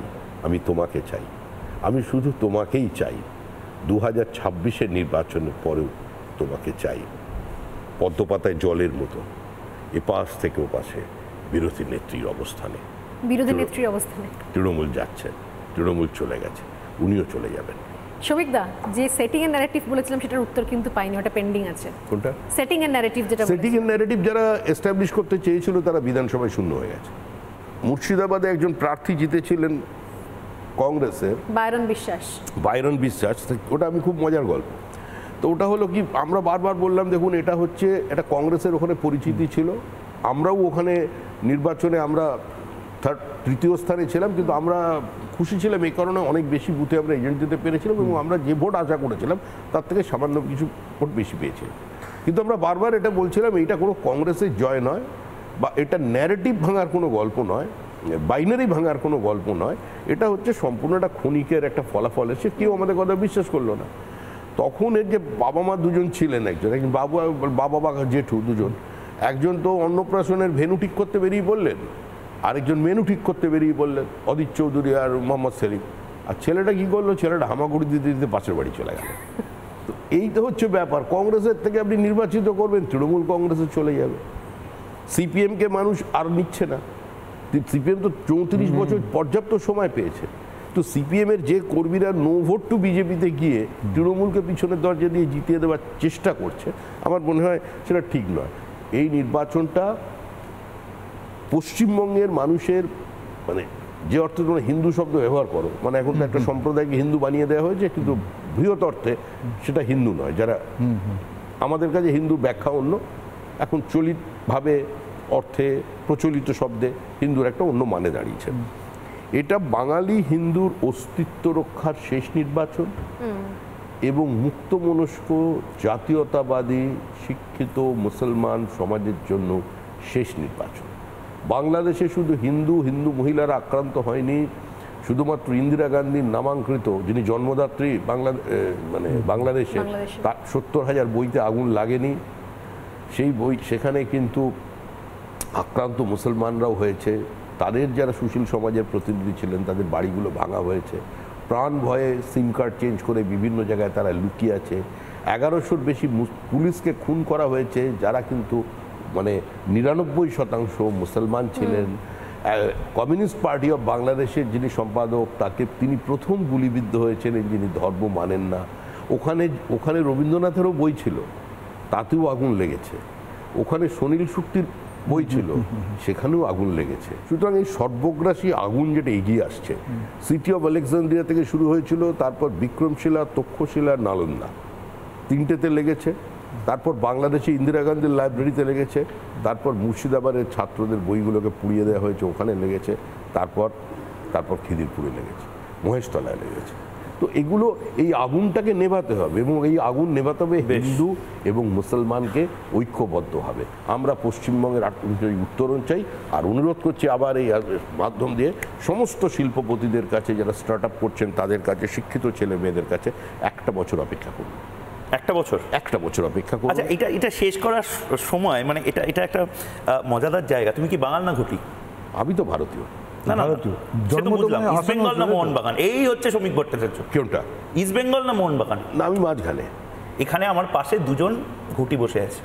আমি তোমাকে চাই, আমি শুধু তোমাকেই চাই। 2026-এর নির্বাচনের পরেও তোমাকে চাই, পদ্মপাতায় জলের মতো এপাশ থেকে ওপাশে বিরোধী নেত্রীর অবস্থানে। তৃণমূল যাচ্ছে, তৃণমূল চলে গেছে, উনিও চলে যাবেন। শৌভিকদা, যে সেটিং এর ন্যারেটিভ বলেছিলাম সেটার উত্তর কিন্তু পাইনি, ওটা পেন্ডিং আছে। কোনটা? সেটিং এর ন্যারেটিভ। যেটা সেটিং এর ন্যারেটিভ যারা এস্টাবলিশ করতে চেয়েছিল তারা বিধানসভায় শূন্য হয়ে গেছে। মুর্শিদাবাদে একজন প্রার্থী জিতেছিলেন কংগ্রেসের, বাইরন বিশ্বাস। ওটা আমি খুব মজার গল্প। তো ওটা হলো কি, আমরা বারবার বললাম দেখুন এটা হচ্ছে এটা কংগ্রেসের ওখানে পরিচিতি ছিল, আমরাও ওখানে নির্বাচনে আমরা তৃতীয় স্থানে ছিলাম, কিন্তু আমরা খুশি ছিলাম এই কারণে অনেক বেশি বুথে আমরা এজেন্ট দিতে পেরেছিলাম এবং আমরা যে ভোট আশা করেছিলাম তার থেকে সামান্য কিছু ভোট বেশি পেয়েছিলাম। কিন্তু আমরা বারবার এটা বলছিলাম এইটা কোনো কংগ্রেসের জয় নয়, বা এটা ন্যারেটিভ ভাঙার কোনো গল্প নয়, বাইনারি ভাঙার কোনো গল্প নয়, এটা হচ্ছে সম্পূর্ণ একটা ক্ষণিকের একটা ফলাফল এসে কেউ আমাদের কথা বিশ্বাস করলো না। তখন এর যে বাবা মা দুজন ছিলেন, একজন বাবা বা জেঠু দুজন, একজন তো অন্নপ্রাশনের ভেন্যু ঠিক করতে বেরিয়ে পড়লেন, আরেকজন মেনু ঠিক করতে বেরিয়ে পড়লেন, অদিত চৌধুরী আর মোহাম্মদ সেলিম। আর ছেলেটা কি করলো, ছেলেটা হামাগুড়ি দিতে দিতে পাশের বাড়ি চলে গেল। তো এই তো হচ্ছে ব্যাপার। কংগ্রেসের থেকে আপনি নির্বাচিত করবেন, তৃণমূল কংগ্রেসে চলে যাবে। সিপিএমকে মানুষ আর নিচ্ছে না। সিপিএম তো 34 বছর পর্যাপ্ত সময় পেয়েছে। তো সিপিএমের যে কর্মীরা নো ভোট টু বিজেপিতে গিয়ে তৃণমূলকে পিছনের দরজা দিয়ে জিতিয়ে দেওয়ার চেষ্টা করছে, আমার মনে হয় সেটা ঠিক নয়। এই নির্বাচনটা পশ্চিমবঙ্গের মানুষের, মানে যে অর্থে তোমরা হিন্দু শব্দ ব্যবহার করো, মানে এখন তো একটা সম্প্রদায়কে হিন্দু বানিয়ে দেওয়া হয়েছে, কিন্তু বৃহৎ অর্থে সেটা হিন্দু নয়। যারা আমাদের কাছে হিন্দু ব্যাখ্যা অন্য, এখন চলিতভাবে অর্থে প্রচলিত শব্দে হিন্দুর একটা অন্য মানে দাঁড়িয়েছে। এটা বাঙালি হিন্দুর অস্তিত্ব রক্ষার শেষ নির্বাচন এবং মুক্তমনস্ক জাতীয়তাবাদী শিক্ষিত মুসলমান সমাজের জন্য শেষ নির্বাচন। বাংলাদেশে শুধু হিন্দু মহিলারা আক্রান্ত হয়নি, শুধুমাত্র ইন্দিরা গান্ধীর নামাঙ্কিত যিনি জন্মদাত্রী বাংলাদেশে তার 70,000 বইতে আগুন লাগেনি। সেই বই সেখানে কিন্তু আক্রান্ত মুসলমানরাও হয়েছে, তাদের যারা সুশীল সমাজের প্রতিনিধি ছিলেন তাদের বাড়িগুলো ভাঙা হয়েছে, প্রাণ ভয়ে সিম কার্ড চেঞ্জ করে বিভিন্ন জায়গায় তারা লুকিয়ে আছে। 1100-র বেশি পুলিশকে খুন করা হয়েছে যারা কিন্তু 99% মুসলমান ছিলেন। কমিউনিস্ট পার্টি অফ বাংলাদেশের যিনি সম্পাদক তিনি প্রথম গুলিবিদ্ধ হয়েছিলেন যিনি ধর্ম মানেন না। ওখানে রবীন্দ্রনাথেরও বই ছিল, তাতেও আগুন লেগেছে। ওখানে সুনীল শুক্তির বই ছিল, সেখানেও আগুন লেগেছে। সুতরাং এই সর্বগ্রাসী আগুন যেটা এগিয়ে আসছে, সিটি অফ আলেকজান্দ্রিয়া থেকে শুরু হয়েছিল, তারপর বিক্রমশিলা, তক্ষশিলা, নালন্দা, তিনটেতে লেগেছে। তারপর বাংলাদেশে ইন্দিরা গান্ধীর লাইব্রেরিতে লেগেছে, তারপর মুর্শিদাবাদের ছাত্রদের বইগুলোকে পুড়িয়ে দেওয়া হয়েছে, ওখানে লেগেছে। তারপর খিদিরপুরে লেগেছে, মহেশতলায় লেগেছে। তো এগুলো, এই আগুনটাকে নেভাতে হবে এবং এই আগুন নেভাতে হবে হিন্দু এবং মুসলমানকে ঐক্যবদ্ধ হবে। আমরা পশ্চিমবঙ্গের উত্তরণ চাই। আর অনুরোধ করছি আবার এই মাধ্যম দিয়ে সমস্ত শিল্পপতিদের কাছে, যারা স্টার্ট আপ করছেন তাদের কাছে, শিক্ষিত ছেলে মেয়েদের কাছে 1 বছর অপেক্ষা করুন। 1 বছর অপেক্ষা করুন। আচ্ছা, এটা শেষ করার সময় এটা একটা মজাদার জায়গা। তুমি কি বাঙাল না ঘটি? আমি তো ভারতীয়। ইস্ট বেঙ্গল না মোহনবাগান? এই হচ্ছে শ্রমিক ভট্টাচার্য। কোনটা? ইস্ট বেঙ্গল না মোহনবাগান? না, আমি মাঝখানে। এখানে আমার পাশে দুজন ঘটি বসে আছে,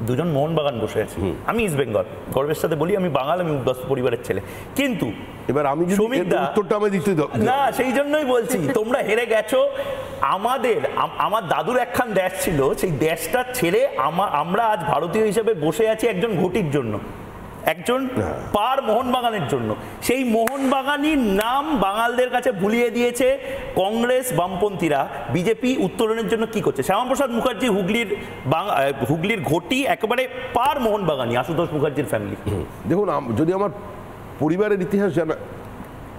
দুজন মোহনবাগান বসে আছে। আমি ইস্ট বেঙ্গল, গর্বের সাথে বলি আমি বাঙাল, আমি উদ্বাস্তু পরিবারের ছেলে। কিন্তু এবার আমি উত্তরটা আমি দিতে না, সেই জন্যই বলছি তোমরা হেরে গেছো। আমার দাদুর একখান দেশ ছিল, সেই দেশটা ছেড়ে আমরা আজ ভারতীয় হিসেবে বসে আছি একজন ঘটির জন্য, একজন পার মোহনবাগানের জন্য। সেই মোহনবাগানির নাম বাঙালদের কাছে ভুলিয়ে দিয়েছে কংগ্রেস, বামপন্থীরা। বিজেপি উত্তরণের জন্য কি করছে? শ্যামাপ্রসাদ মুখার্জি হুগলির ঘটি একেবারে পার মোহনবাগানি, আশুতোষ মুখার্জির ফ্যামিলি। দেখুন, যদি আমার পরিবারের ইতিহাস জানা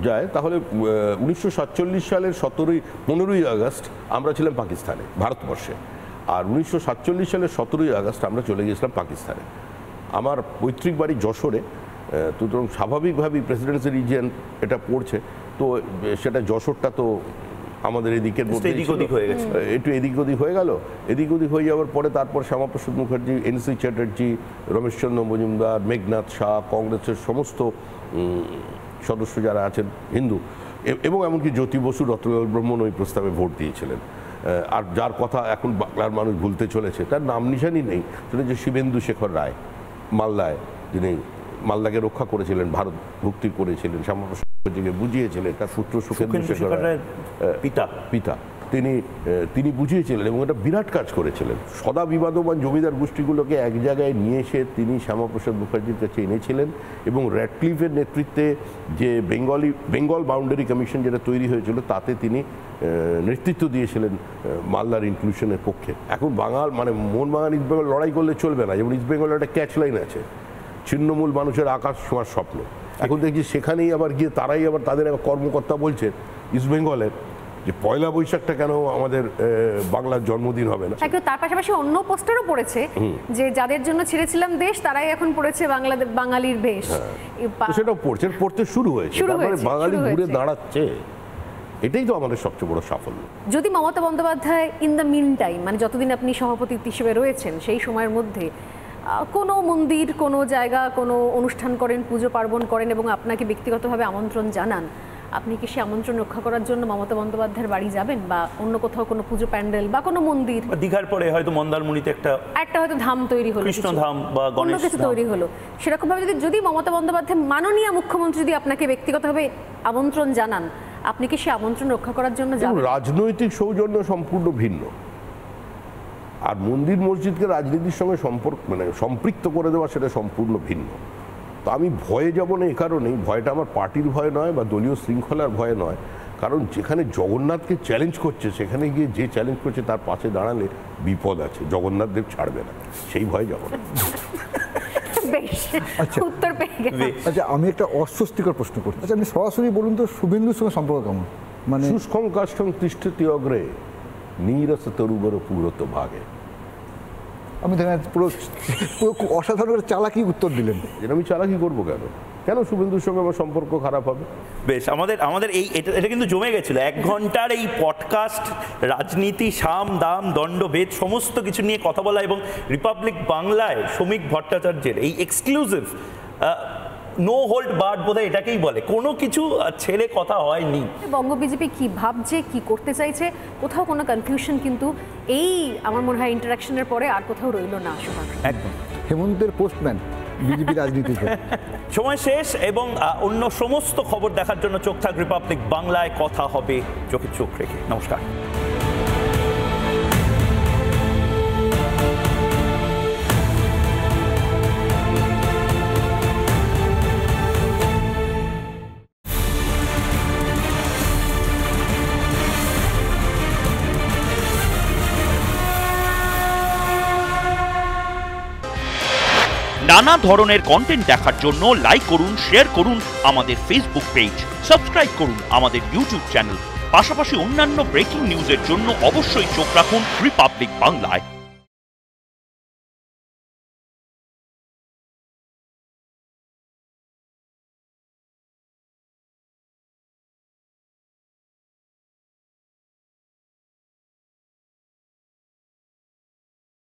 যায় তাহলে 1947 সালের 15ই আগস্ট আমরা ছিলাম পাকিস্তানে, ভারতবর্ষে। আর 1947 সালের 17ই আগস্ট আমরা চলে গিয়েছিলাম পাকিস্তানে। আমার পৈতৃক বাড়ি যশোরে, সুতরাং স্বাভাবিকভাবেই প্রেসিডেন্সি রিজিয়ন এটা পড়ছে, তো সেটা যশোরটা তো আমাদের এদিকের মধ্যে একটু এদিক ওদিক হয়ে গেল। এদিক ওদিক হয়ে যাওয়ার পরে তারপর শ্যামাপ্রসাদ মুখার্জি, এনসি চ্যাটার্জি, রমেশচন্দ্র মজুমদার, মেঘনাথ শাহ, কংগ্রেসের সমস্ত সদস্য যারা আছেন হিন্দু, এবং এমনকি জ্যোতি বসু, রতনলাল ব্রহ্মণ ওই প্রস্তাবে ভোট দিয়েছিলেন। আর যার কথা এখন বাংলার মানুষ ভুলতে চলেছে, তার নাম নিশানি নেই, সেটা যে শিবেন্দু শেখর রায়, মালদায়, যিনি মালদাকে রক্ষা করেছিলেন, ভারত মুক্তি করেছিলেন, শ্যামাপ্রসাদ মুখার্জিকে বুঝিয়েছিলেন, তার পুত্র সুখেন্দু শেখর রায় পিতা তিনি বুঝিয়েছিলেন এবং এটা বিরাট কাজ করেছিলেন। সদা বিবাদমান জমিদার গোষ্ঠীগুলোকে এক জায়গায় নিয়ে এসে তিনি শ্যামাপ্রসাদ মুখার্জির কাছে এনেছিলেন এবং র্যাডক্লিফের নেতৃত্বে যে বেঙ্গল বাউন্ডারি কমিশন যেটা তৈরি হয়েছিল তাতে তিনি নেতৃত্ব দিয়েছিলেন মালদার ইনক্লুশনের পক্ষে। এখন মোহনবাগান ইস্ট বেঙ্গল লড়াই করলে চলবে না, যেমন ইস্ট বেঙ্গলের একটা ক্যাচ লাইন আছে, ছিন্নমূল মানুষের আকাশ ছোঁয়ার স্বপ্ন। এখন দেখছি সেখানেই আবার গিয়ে তারাই আবার তাদের কর্মকর্তা বলছেন ইস্ট বেঙ্গলের যে পয়লা বৈশাখটা কেন আমাদের বাংলার জন্মদিন হবে না। তার পাশাপাশি অন্য পোস্টারও পড়েছে যে যাদের জন্য ছেড়েছিলাম দেশ তারাই এখন পড়েছে বাঙালির বেশ, সেটাও পড়তে শুরু হয়েছে, তারপরে বাঙালি ঘুরে দাঁড়াচ্ছে। এটাই তো আমাদের সবচেয়ে বড় সাফল্য। যদি Mamata Bandyopadhyay in the mean time, যতদিন আপনি সভাপতি হিসেবে রয়েছেন সেই সময়ের মধ্যে কোনো মন্দির, কোনো জায়গা, কোনো অনুষ্ঠান করেন, পুজো পার্বণ করেন এবং আপনাকে ব্যক্তিগতভাবে আমন্ত্রণ জানান, আপনি কি সে আমন্ত্রণ রক্ষা করার জন্য মমতা বন্দ্যোপাধ্যায়ের বাড়ি যাবেন বা অন্য কোথাও কোনো পুজো প্যান্ডেল বা কোনো মন্দির, দীঘার পরে হয়তো মন্দারমণিতে একটা হয়তো ধাম তৈরি হলো, কৃষ্ণধাম বা গণেশ কিছু তৈরি হলো, সেরকম ভাবে যদি মমতা বন্দ্যোপাধ্যায় মাননীয় মুখ্যমন্ত্রী যদি আপনাকে ব্যক্তিগতভাবে আমন্ত্রণ জানান, আপনি কি সে আমন্ত্রণ রক্ষা করার জন্য যাবেন? রাজনৈতিক সৌজন্য সম্পূর্ণ ভিন্ন, আর মন্দির মসজিদকে রাজনীতির সঙ্গে সম্পৃক্ত করে দেওয়া সেটা সম্পূর্ণ ভিন্ন। তো আমি ভয়ে যাব না, এ কারণেই ভয়টা আমার পার্টির ভয় নয় বা দলীয় শৃঙ্খলার ভয় নয়, কারণ যেখানে জগন্নাথকে চ্যালেঞ্জ করছে সেখানে গিয়ে যে চ্যালেঞ্জ করছে তার পাশে দাঁড়ালে বিপদ আছে, জগন্নাথ দেব ছাড়বে না, সেই ভয় যাব না। আচ্ছা, আমি একটা অস্বস্তিকর প্রশ্ন করছি। আচ্ছা, আপনি সরাসরি বলুন তো, শুভেন্দুর সঙ্গে সম্পর্ক কেমন? শুষ্কং কাষ্ঠং তিষ্ঠতি অগ্রে নীরস তরুবর পুরত ভাগে। আমি দেখেন পুরো পুরো অসাধারণ করে চালাকি উত্তর দিলেন। যেটা আমি চালাকি করবো কেন? কেন শুভেন্দুর সঙ্গে আমার সম্পর্ক খারাপ হবে? বেশ, আমাদের এই এটা কিন্তু জমে গেছিল 1 ঘন্টার এই পডকাস্ট, রাজনীতি, সাম দাম দণ্ডভেদ সমস্ত কিছু নিয়ে কথা বলা, এবং রিপাবলিক বাংলায় শ্রমিক ভট্টাচার্যের এই এক্সক্লুসিভ নো হোল্ড বার্ড বোধহয় এটাকেই বলে, কোনো কিছু ছেড়ে কথা হয়নি। বঙ্গ বিজেপি কি ভাবছে, কি করতে চাইছে, কোথাও কোনো কনফিউশন কিন্তু এই আমার মনে হয় ইন্টারাকশনের পরে আর কোথাও রইল না। একদম হেমন্তের পোস্টম্যান বিজেপি রাজনীতিতে। সময় শেষ, এবং অন্য সমস্ত খবর দেখার জন্য চোখ থাক রিপাবলিক বাংলায়। কথা হবে চোখে চোখ রেখে। নমস্কার। নানা ধরনের কন্টেন্ট দেখার জন্য লাইক করুন, শেয়ার করুন আমাদের ফেসবুক পেজ, সাবস্ক্রাইব করুন আমাদের ইউটিউব চ্যানেল। পাশাপাশি অন্যান্য ব্রেকিং নিউজের জন্য অবশ্যই চোখ রাখুন রিপাবলিক বাংলায়।